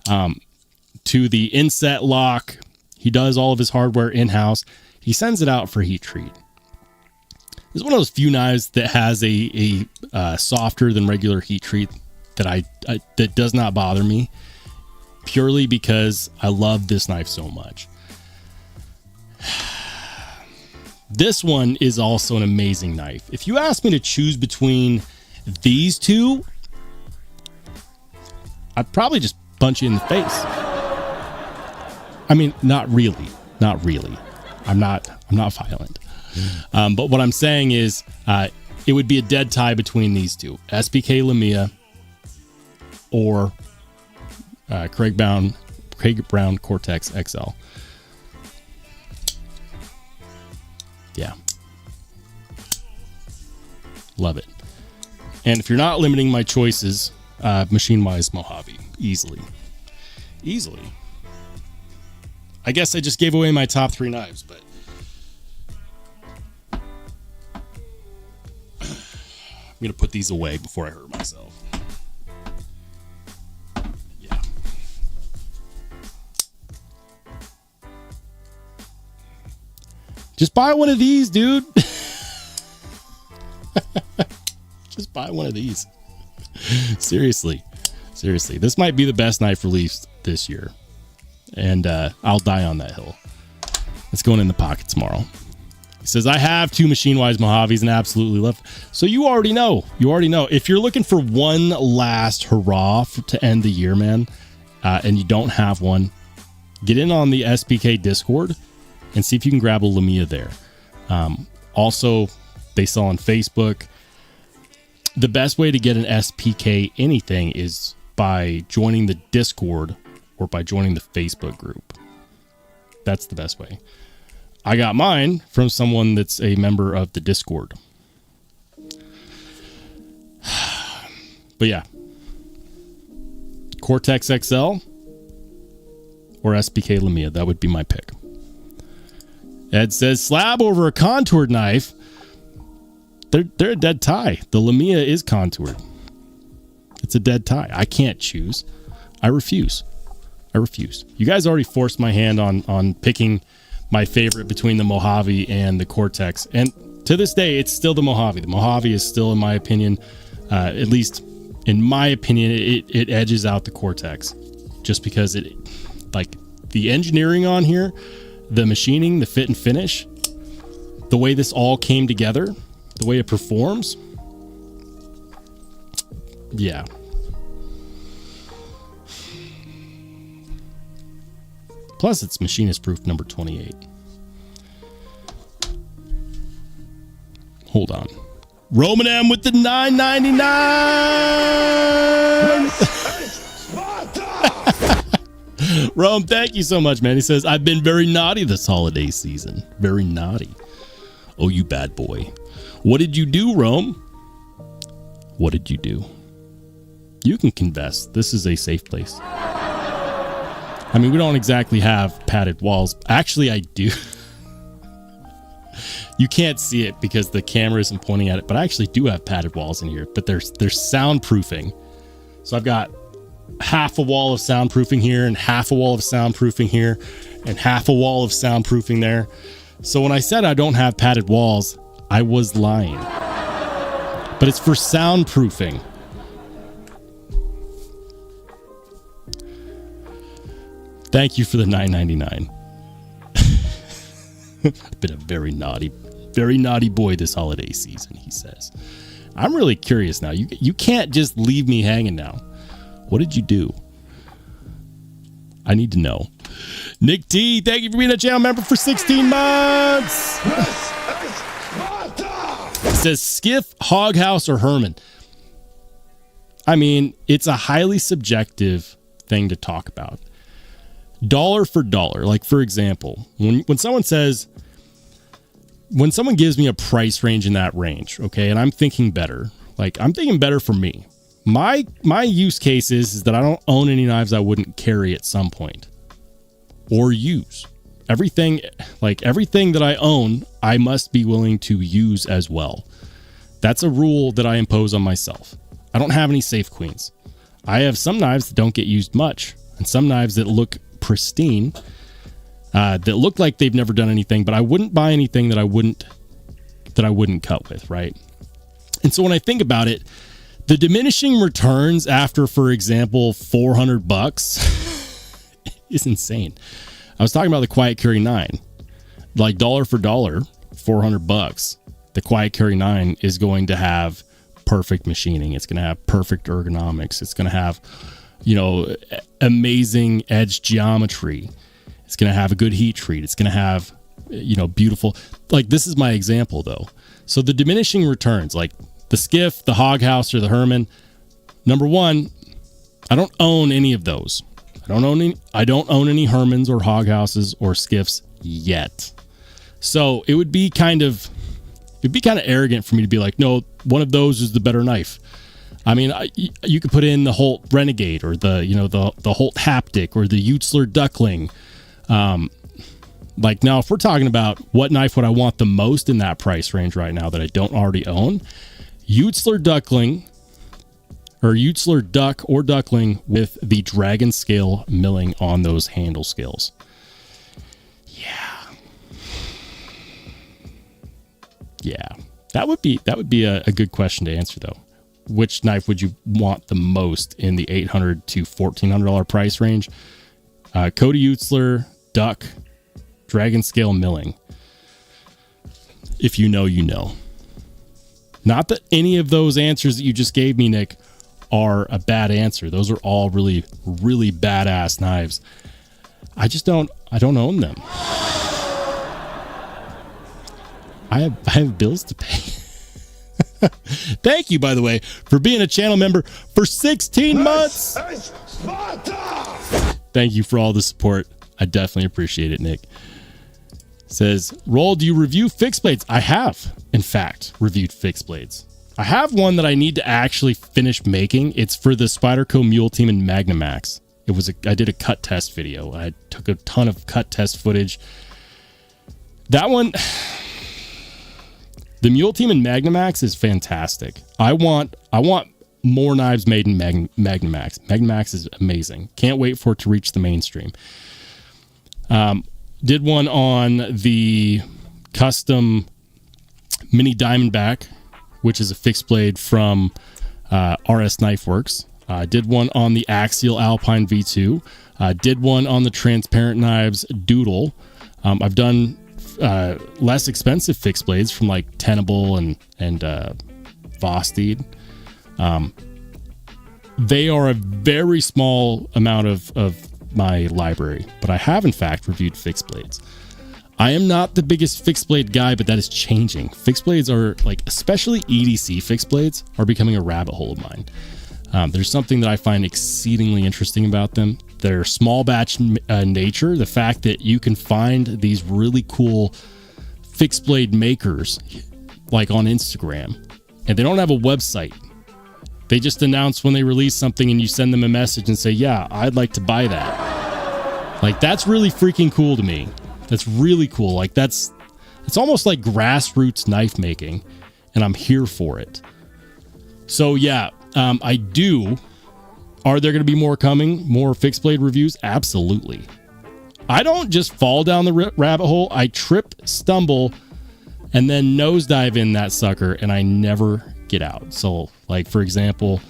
To the inset lock. He does all of his hardware in-house. He sends it out for heat treat. This is one of those few knives that has a softer than regular heat treat that that does not bother me, purely because I love this knife so much. This one is also an amazing knife. If you ask me to choose between these two, I'd probably just punch you in the face. I mean, not really. I'm not violent. But what I'm saying is, it would be a dead tie between these two: SPK Lamia or Craig Brown Cortex XL. Yeah, love it. And if you're not limiting my choices, Machine Wise Mojave, easily. I guess I just gave away my top three knives, but I'm gonna put these away before I hurt myself. Yeah. Just buy one of these, dude. Just buy one of these. Seriously. This might be the best knife released this year. And I'll die on that hill. It's going in the pocket tomorrow. He says, I have two Machine Wise Mojaves and absolutely love it. So you already know. If you're looking for one last hurrah to end the year, man, and you don't have one, get in on the SPK Discord and see if you can grab a Lamia there. Also, they sell on Facebook. The best way to get an SPK anything is by joining the Discord or by joining the Facebook group. That's the best way. I got mine from someone that's a member of the Discord. But yeah, Cortex XL or SPK Lumia. That would be my pick. Ed says slab over a contoured knife. They're a dead tie. The Lumia is contoured. It's a dead tie. I can't choose. I refuse. You guys already forced my hand on picking my favorite between the Mojave and the Cortex. And to this day, it's still the Mojave. The Mojave is still, in my opinion, at least in my opinion, it edges out the Cortex. Just because it, like, the engineering on here, the machining, the fit and finish, the way this all came together, the way it performs. Yeah. Plus, it's machinist proof number 28. Hold on. Roman M with the $9.99. Rome, thank you so much, man. He says, I've been very naughty this holiday season. Very naughty. Oh, you bad boy. What did you do, Rome? What did you do? You can confess. This is a safe place. I mean, we don't exactly have padded walls. Actually, I do. You can't see it because the camera isn't pointing at it, but I actually do have padded walls in here, but they're soundproofing. So I've got half a wall of soundproofing here and half a wall of soundproofing here and half a wall of soundproofing there. So when I said I don't have padded walls, I was lying. But it's for soundproofing. Thank you for the $9.99. I've been a very naughty boy this holiday season, he says. I'm really curious now. You can't just leave me hanging now. What did you do? I need to know. Nick T, thank you for being a channel member for 16 months. It says Skiff, Hog House, or Herman. I mean, it's a highly subjective thing to talk about. Dollar for dollar. Like, for example, when someone gives me a price range in that range, okay, and I'm thinking better, like I'm thinking better for me. My use case is that I don't own any knives I wouldn't carry at some point or use. Everything that I own, I must be willing to use as well. That's a rule that I impose on myself. I don't have any safe queens. I have some knives that don't get used much and some knives that look pristine, that look like they've never done anything, but I wouldn't buy anything that I wouldn't cut with, right? And so when I think about it, the diminishing returns after, for example, $400 is insane. I was talking about the Quiet Carry 9, like dollar for dollar, $400. The Quiet Carry 9 is going to have perfect machining. It's going to have perfect ergonomics. It's going to have, amazing edge geometry. It's going to have a good heat treat. It's going to have, beautiful, like this is my example though. So the diminishing returns, like the Skiff, the Hog House, or the Herman, number one, I don't own any of those. I don't own any Hermans or Hog Houses or Skiffs yet. So it would be kind of arrogant for me to be like, no, one of those is the better knife. I mean, you could put in the Holt Renegade or the Holt Haptic or the Utzler Duckling. Like now, if we're talking about what knife would I want the most in that price range right now that I don't already own, Utzler Duckling or Utzler Duck or Duckling with the Dragon Scale milling on those handle scales. Yeah, that would be a good question to answer though. Which knife would you want the most in the $800 to $1,400 price range? Cody Utzler, Duck, Dragon Scale milling. If you know, you know. Not that any of those answers that you just gave me, Nick, are a bad answer. Those are all really, really badass knives. I don't own them. I have bills to pay. Thank you, by the way, for being a channel member for 16 months. Thank you for all the support. I definitely appreciate it, Nick. Says, Roll, do you review fixed blades? I have, in fact, reviewed fixed blades. I have one that I need to actually finish making. It's for the Spyderco Mule Team and Magnamax. I did a cut test video. I took a ton of cut test footage. That one, the Mule Team and Magnamax is fantastic. I want more knives made in Magnamax. Magnamax is amazing. Can't wait for it to reach the mainstream. Did one on the custom Mini Diamondback, which is a fixed blade from RS Knife Works. Did one on the Axial Alpine V2. Did one on the Transparent Knives Doodle. I've done less expensive fixed blades from like Tenable and Vosteed. They are a very small amount of my library, but I have in fact reviewed fixed blades. I am not the biggest fixed blade guy, but that is changing. Fixed blades are like, especially EDC fixed blades, are becoming a rabbit hole of mine. There's something that I find exceedingly interesting about them. Their small batch nature, the fact that you can find these really cool fixed blade makers like on Instagram, and they don't have a website. They just announce when they release something and you send them a message and say, yeah, I'd like to buy that. Like, that's really freaking cool to me. That's really cool. Like, it's almost like grassroots knife making, and I'm here for it. So yeah, I do. Are there going to be more coming? More fixed blade reviews? Absolutely. I don't just fall down the rabbit hole. I trip, stumble, and then nosedive in that sucker, and I never get out. So, like, for example,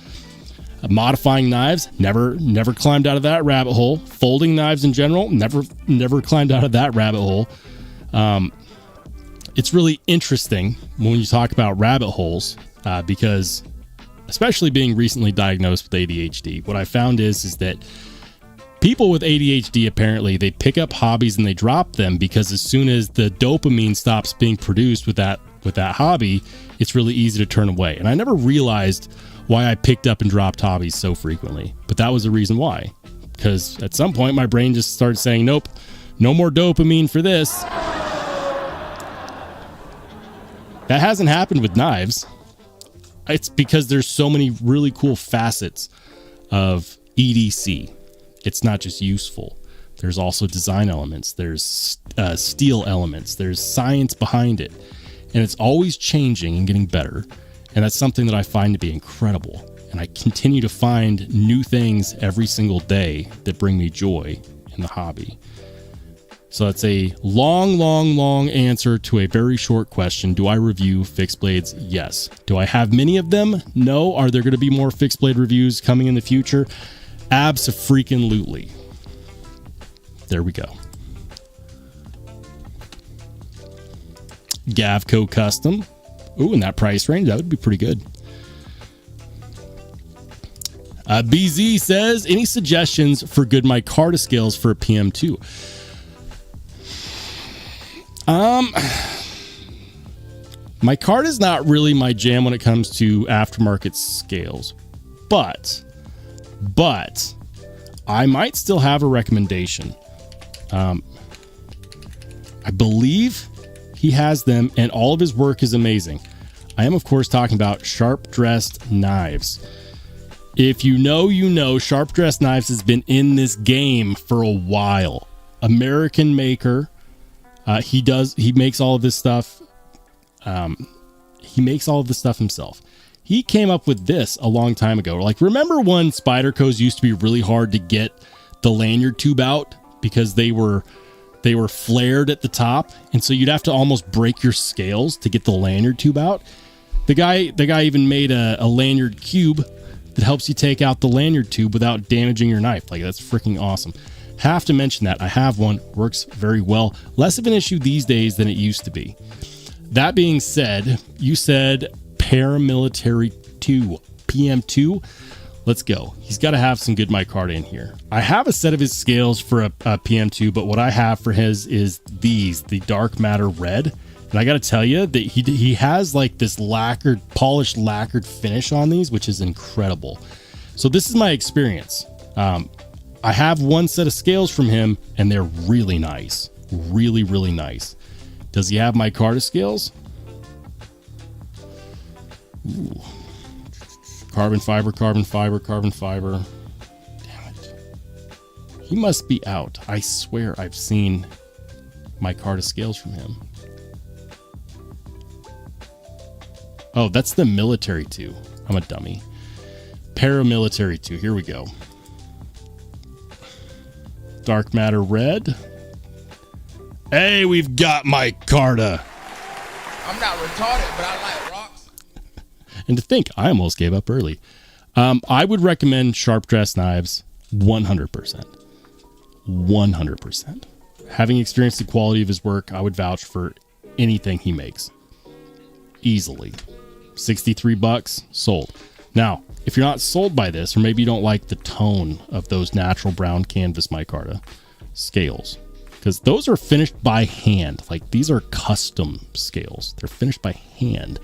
modifying knives, never climbed out of that rabbit hole. Folding knives in general, never climbed out of that rabbit hole. It's really interesting when you talk about rabbit holes, because especially being recently diagnosed with ADHD, what I found is that people with ADHD, apparently, they pick up hobbies and they drop them because as soon as the dopamine stops being produced with that hobby, it's really easy to turn away. And I never realized why I picked up and dropped hobbies so frequently, but that was the reason why. Because at some point my brain just started saying, nope, no more dopamine for this. That hasn't happened with knives. It's because there's so many really cool facets of EDC. It's not just useful. There's also design elements. There's steel elements. There's science behind it. And it's always changing and getting better. And that's something that I find to be incredible. And I continue to find new things every single day that bring me joy in the hobby. So that's a long answer to a very short question. Do I review fixed blades? Yes. Do I have many of them? No. Are there going to be more fixed blade reviews coming in the future? Abso-freaking-lutely. There we go. Gavco Custom. Ooh, in that price range, that would be pretty good. BZ says, any suggestions for good micarta scales for a PM2? Micarta is not really my jam when it comes to aftermarket scales, but I might still have a recommendation. I believe he has them, and all of his work is amazing. I am, of course, talking about Sharp Dressed Knives. If you know, you know, Sharp Dressed Knives has been in this game for a while. American maker. He makes all of this stuff. He makes all of this stuff himself. He came up with this a long time ago. Like, remember when Spydercos used to be really hard to get the lanyard tube out because they were flared at the top, and so you'd have to almost break your scales to get the lanyard tube out. The guy even made a lanyard cube that helps you take out the lanyard tube without damaging your knife. Like, that's freaking awesome. Have to mention that. I have one. Works very well. Less of an issue these days than it used to be. That being said, you said paramilitary 2, PM2. Let's go. He's got to have some good micarta in here. I have a set of his scales for a PM2, but what I have for his is the dark matter red. And I got to tell you that he has like this polished lacquered finish on these, which is incredible. So this is my experience. I have one set of scales from him, and they're really nice. Really, really nice. Does he have micarta scales? Ooh. Carbon fiber, carbon fiber, carbon fiber. Damn it. He must be out. I swear I've seen micarta scales from him. Oh, that's the military 2. I'm a dummy. Paramilitary 2. Here we go. Dark matter red. Hey, we've got micarta. I'm not retarded, but I like rocks. And to think, I almost gave up early. I would recommend Sharp Dress Knives 100%. 100%. Having experienced the quality of his work, I would vouch for anything he makes. Easily. $63 sold. Now, if you're not sold by this, or maybe you don't like the tone of those natural brown canvas micarta scales, because those are finished by hand. Like, these are custom scales. They're finished by hand.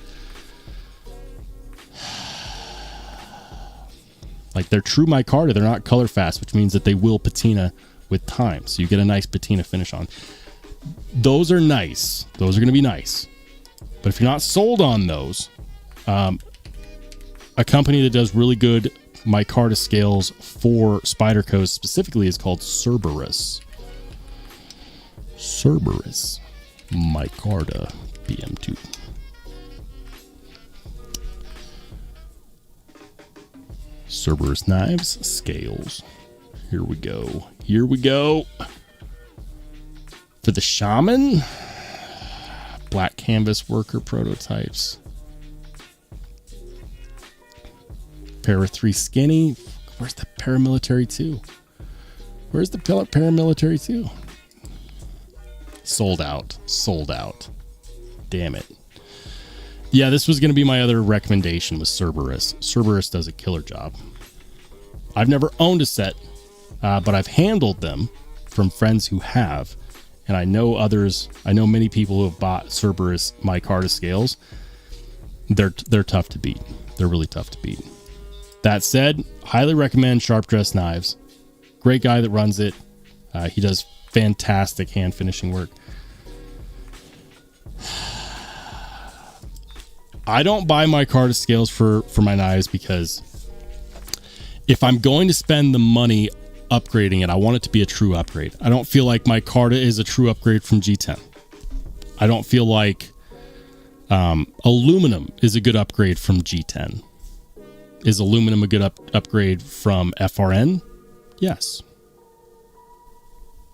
Like, they're true micarta. They're not color fast, which means that they will patina with time. So you get a nice patina finish on. Those are nice. Those are going to be nice. But if you're not sold on those, a company that does really good micarta scales for Spyderco specifically is called Cerberus. Cerberus micarta BM2. Cerberus knives, scales. Here we go. Here we go. For the shaman, black canvas worker prototypes. Pair of 3 skinny. Where's the paramilitary 2? Where's the paramilitary 2? Sold out. Sold out. Damn it. Yeah, this was going to be my other recommendation was Cerberus. Cerberus does a killer job. I've never owned a set, but I've handled them from friends who have. And I know others, I know many people who have bought Cerberus micarta scales. They're tough to beat. They're really tough to beat. That said, highly recommend Sharp Dress Knives. Great guy that runs it. He does fantastic hand finishing work. I don't buy micarta scales for my knives because if I'm going to spend the money upgrading it, I want it to be a true upgrade. I don't feel like micarta is a true upgrade from G10. I don't feel like aluminum is a good upgrade from G10. Is aluminum a good upgrade from FRN? Yes.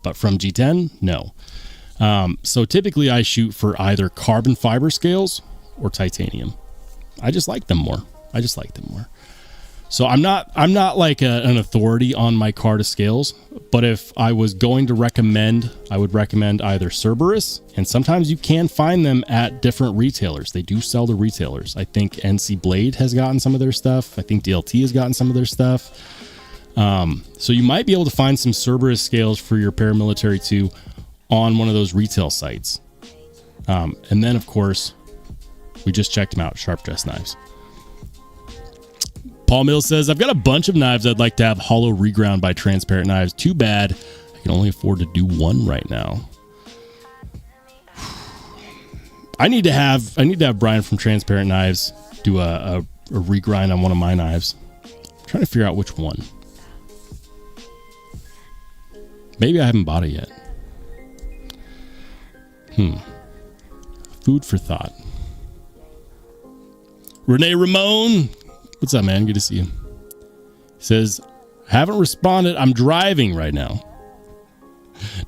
But from G10? No. So typically I shoot for either carbon fiber scales or titanium. I just like them more. So I'm not like an authority on micarta scales, but if I was going to recommend, I would recommend either Cerberus, and sometimes you can find them at different retailers. They do sell to retailers. I think NC Blade has gotten some of their stuff. I think DLT has gotten some of their stuff. So you might be able to find some Cerberus scales for your paramilitary 2 on one of those retail sites. And then, of course, we just checked them out, Sharp Dress Knives. Paul Mills says, I've got a bunch of knives I'd like to have hollow reground by Transparent Knives. Too bad I can only afford to do one right now. I need to have Brian from Transparent Knives do a regrind on one of my knives. I'm trying to figure out which one. Maybe I haven't bought it yet. Food for thought. Renee Ramon. What's up, man? Good to see you. He says, haven't responded. I'm driving right now.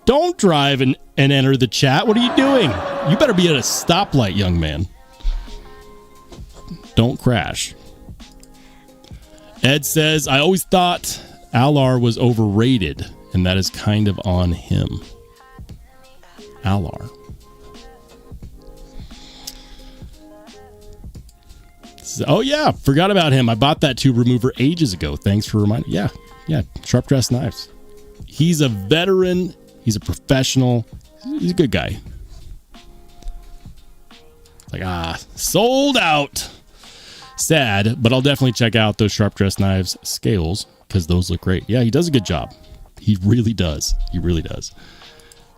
Don't drive and enter the chat. What are you doing? You better be at a stoplight, young man. Don't crash. Ed says, I always thought Alar was overrated, and that is kind of on him. Alar. Oh, yeah. Forgot about him. I bought that tube remover ages ago. Thanks for reminding me. Yeah. Sharp Dress Knives. He's a veteran. He's a professional. He's a good guy. Like, sold out. Sad, but I'll definitely check out those Sharp Dress Knives scales because those look great. Yeah, he does a good job. He really does.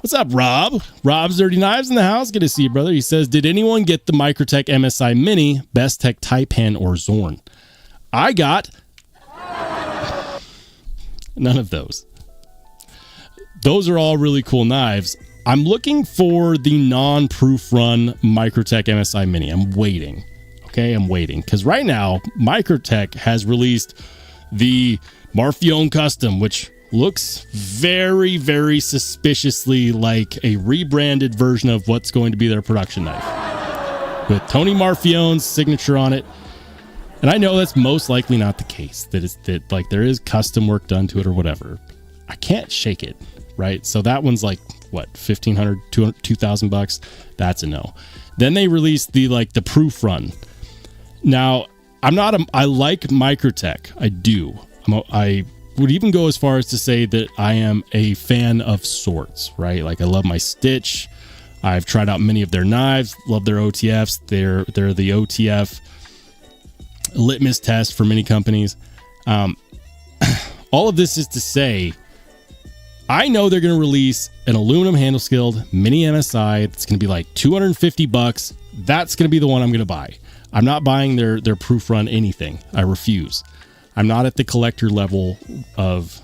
What's up, Rob? Rob's Dirty Knives in the house. Good to see you, brother. He says, did anyone get the Microtech MSI Mini, Bestech Taipan, or Zorn? I got none of those. Those are all really cool knives. I'm looking for the non-proof run Microtech MSI Mini. I'm waiting. Okay, I'm waiting. Because right now, Microtech has released the Marfione Custom, which looks very, very suspiciously like a rebranded version of what's going to be their production knife, with Tony Marfione's signature on it. And I know that's most likely not the case, that like there is custom work done to it or whatever. I can't shake it, right? So that one's like, what, $1,500, $2,000? That's a no. Then they released the proof run. Now, I like Microtech. I do. I would even go as far as to say that I am a fan of sorts, right? Like, I love my Stitch. I've tried out many of their knives, love their OTFs. They're the OTF litmus test for many companies. All of this is to say, I know they're going to release an aluminum handle skilled mini MSI. It's going to be like $250. That's going to be the one I'm going to buy. I'm not buying their proof run anything. I refuse. I'm not at the collector level of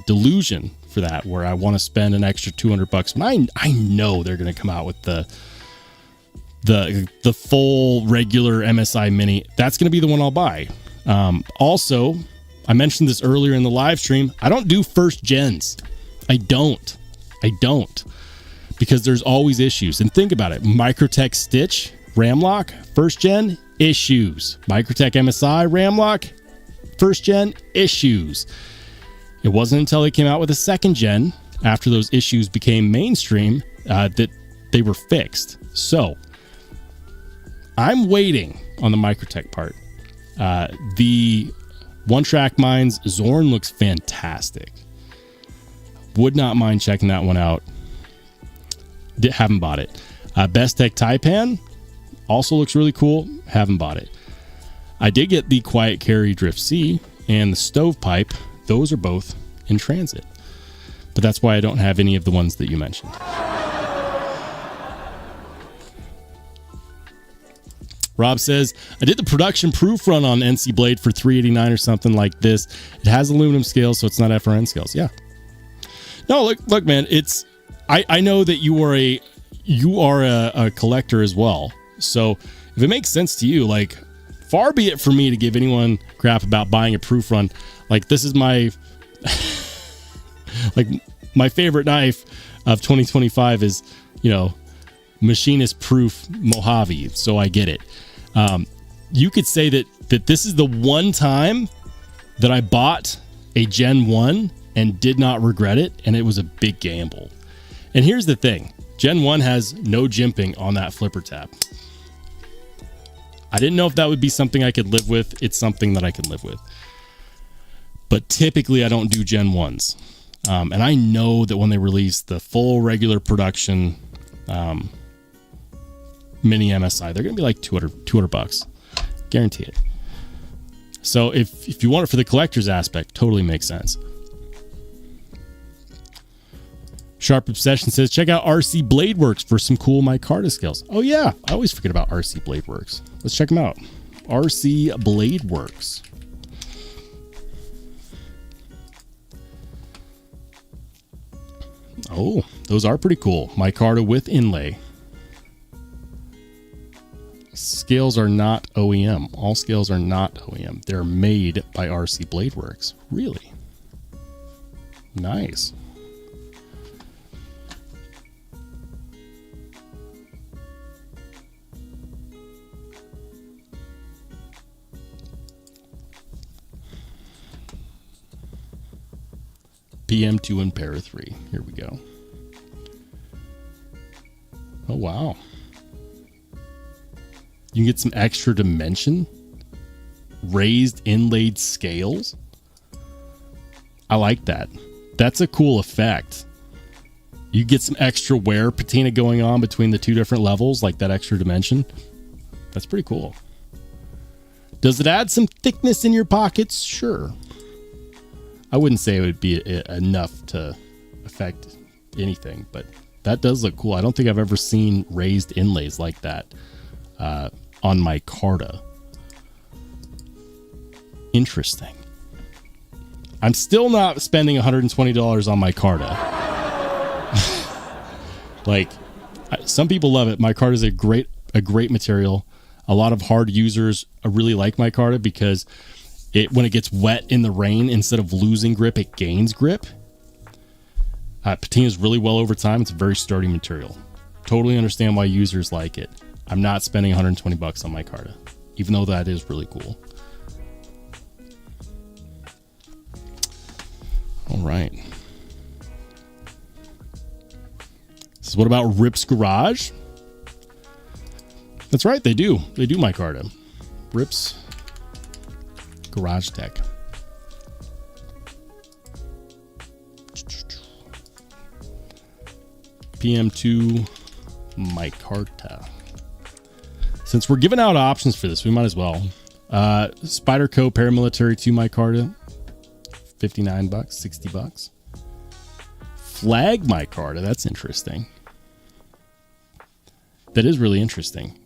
delusion for that, where I want to spend an extra $200. But I know they're going to come out with the full regular MSI Mini. That's going to be the one I'll buy. Also, I mentioned this earlier in the live stream. I don't do first gens. I don't. Because there's always issues. And think about it. Microtech Stitch, Ramlock, first gen, issues. Microtech MSI, Ramlock, first gen, issues. It wasn't until they came out with a second gen, after those issues became mainstream, that they were fixed. So, I'm waiting on the Microtech part. The One Track Minds Zorn looks fantastic. Would not mind checking that one out. Haven't bought it. Bestech Taipan also looks really cool. Haven't bought it. I did get the Quiet Carry Drift C and the Stovepipe. Those are both in transit. But that's why I don't have any of the ones that you mentioned. Rob says, I did the production proof run on NC Blade for $389 or something like this. It has aluminum scales, so it's not FRN scales. Yeah. No, look, man. It's I know that you are a collector as well. So if it makes sense to you, like, far be it for me to give anyone crap about buying a proof run. Like, this is my my favorite knife of 2025 is, machinist proof Mojave. So I get it. You could say that this is the one time that I bought a Gen 1 and did not regret it, and it was a big gamble. And here's the thing. Gen 1 has no jimping on that flipper tab. I didn't know if that would be something I could live with. It's something that I can live with. But typically, I don't do Gen 1s. And I know that when they release the full regular production mini MSI, they're going to be like $200. Guarantee it. So if you want it for the collector's aspect, totally makes sense. Sharp Obsession says, check out RC Blade Works for some cool micarta scales. Oh yeah, I always forget about RC Blade Works. Let's check them out. RC Blade Works. Oh, those are pretty cool. Micarta with inlay. Scales are not OEM. All scales are not OEM. They're made by RC Blade Works. Really? Nice. PM2 and Para 3. Here we go. Oh, wow. You can get some extra dimension. Raised inlaid scales. I like that. That's a cool effect. You get some extra wear patina going on between the two different levels, like that extra dimension. That's pretty cool. Does it add some thickness in your pockets? Sure. I wouldn't say it would be enough to affect anything, but That does look cool. I don't think I've ever seen raised inlays like that on micarta. Interesting. I'm still not spending $120 on micarta. Like, some people love it. Micarta is a great material. A lot of hard users really like micarta because when it gets wet in the rain, instead of losing grip, it gains grip. Patina's really well over time. It's a very sturdy material. Totally understand why users like it. I'm not spending $120 on micarta, even though that is really cool. All right. So what about Rip's Garage? That's right, they do. They do micarta. Rip's Garage Tech. PM2 micarta. Since we're giving out options for this, we might as well. Spyderco Paramilitary 2 micarta. $59, $60. Flag micarta, that's interesting. That is really interesting.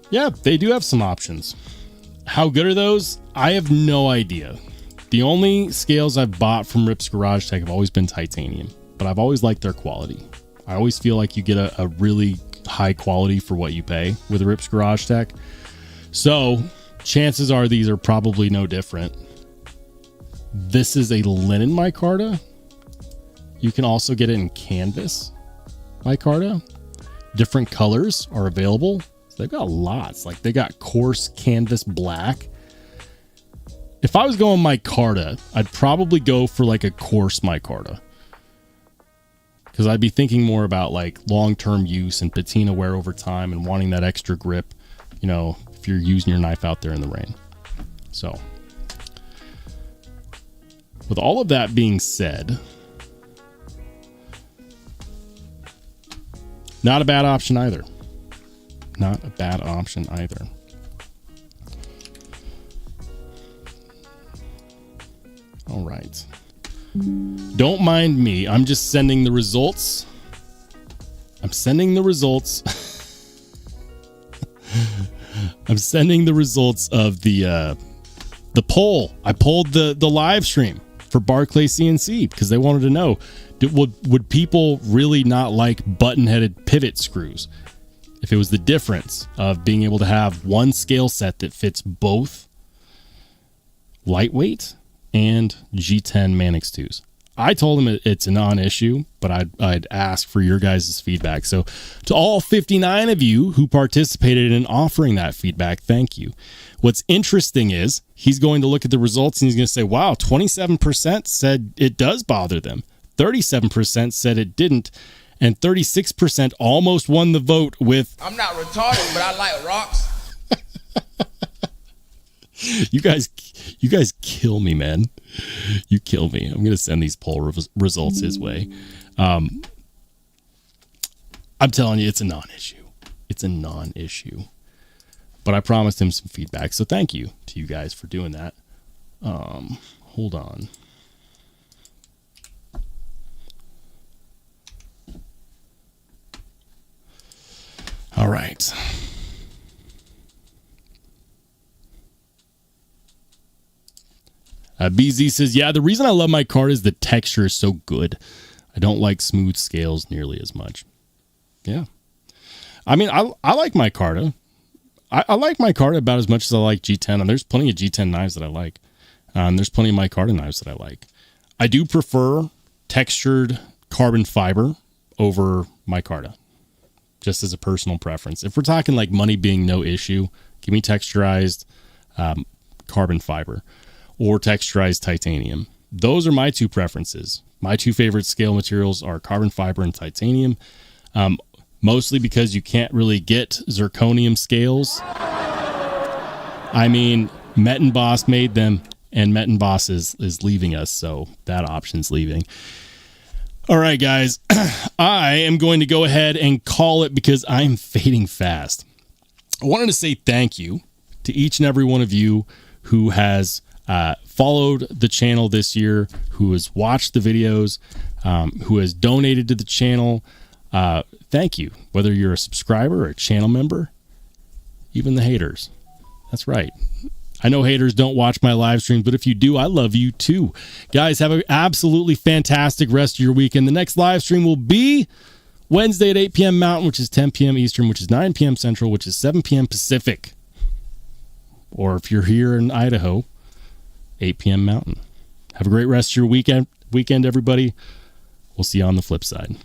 Yeah, they do have some options. How good are those? I have no idea. The only scales I've bought from Rip's Garage Tech have always been titanium, but I've always liked their quality. I always feel like you get a really high quality for what you pay with Rip's Garage Tech. So chances are these are probably no different. This is a linen micarta. You can also get it in canvas micarta. Different colors are available. So they've got lots. Like, they got coarse canvas black. If I was going micarta, I'd probably go for like a coarse micarta, because I'd be thinking more about like long-term use and patina wear over time and wanting that extra grip, you know, if you're using your knife out there in the rain. So with all of that being said, not a bad option either. Not a bad option either. All right. Don't mind me. I'm just sending the results. I'm sending the results. I'm sending the results of the poll. I polled the live stream for Barclay CNC because they wanted to know, would people really not like button-headed pivot screws if it was the difference of being able to have one scale set that fits both lightweight and G10 Manix 2s. I told them it's a non-issue, but I'd ask for your guys' feedback. So to all 59 of you who participated in offering that feedback, thank you. What's interesting is he's going to look at the results and he's going to say, wow, 27% said it does bother them. 37% said it didn't. And 36% almost won the vote with... I'm not retarded, but I like rocks. You guys kill me, man. You kill me. I'm going to send these poll results his way. I'm telling you, it's a non-issue. It's a non-issue. But I promised him some feedback, so thank you to you guys for doing that. Hold on. All right. BZ says, yeah, the reason I love micarta is the texture is so good. I don't like smooth scales nearly as much. Yeah. I mean, I like micarta. I like micarta about as much as I like G10. And there's plenty of G10 knives that I like. And there's plenty of micarta knives that I like. I do prefer textured carbon fiber over micarta, just as a personal preference. If we're talking like money being no issue, give me texturized carbon fiber or texturized titanium. Those are my two preferences. My two favorite scale materials are carbon fiber and titanium, mostly because you can't really get zirconium scales. I mean, Mettenboss made them, and Mettenboss is leaving us, so that option's leaving. All right, guys, I am going to go ahead and call it because I'm fading fast. I wanted to say thank you to each and every one of you who has followed the channel this year, who has watched the videos, who has donated to the channel. Thank you. Whether you're a subscriber or a channel member, even the haters. That's right. I know haters don't watch my live streams, but if you do, I love you too. Guys, have an absolutely fantastic rest of your weekend. The next live stream will be Wednesday at 8 p.m. Mountain, which is 10 p.m. Eastern, which is 9 p.m. Central, which is 7 p.m. Pacific. Or if you're here in Idaho, 8 p.m. Mountain. Have a great rest of your weekend, everybody. We'll see you on the flip side.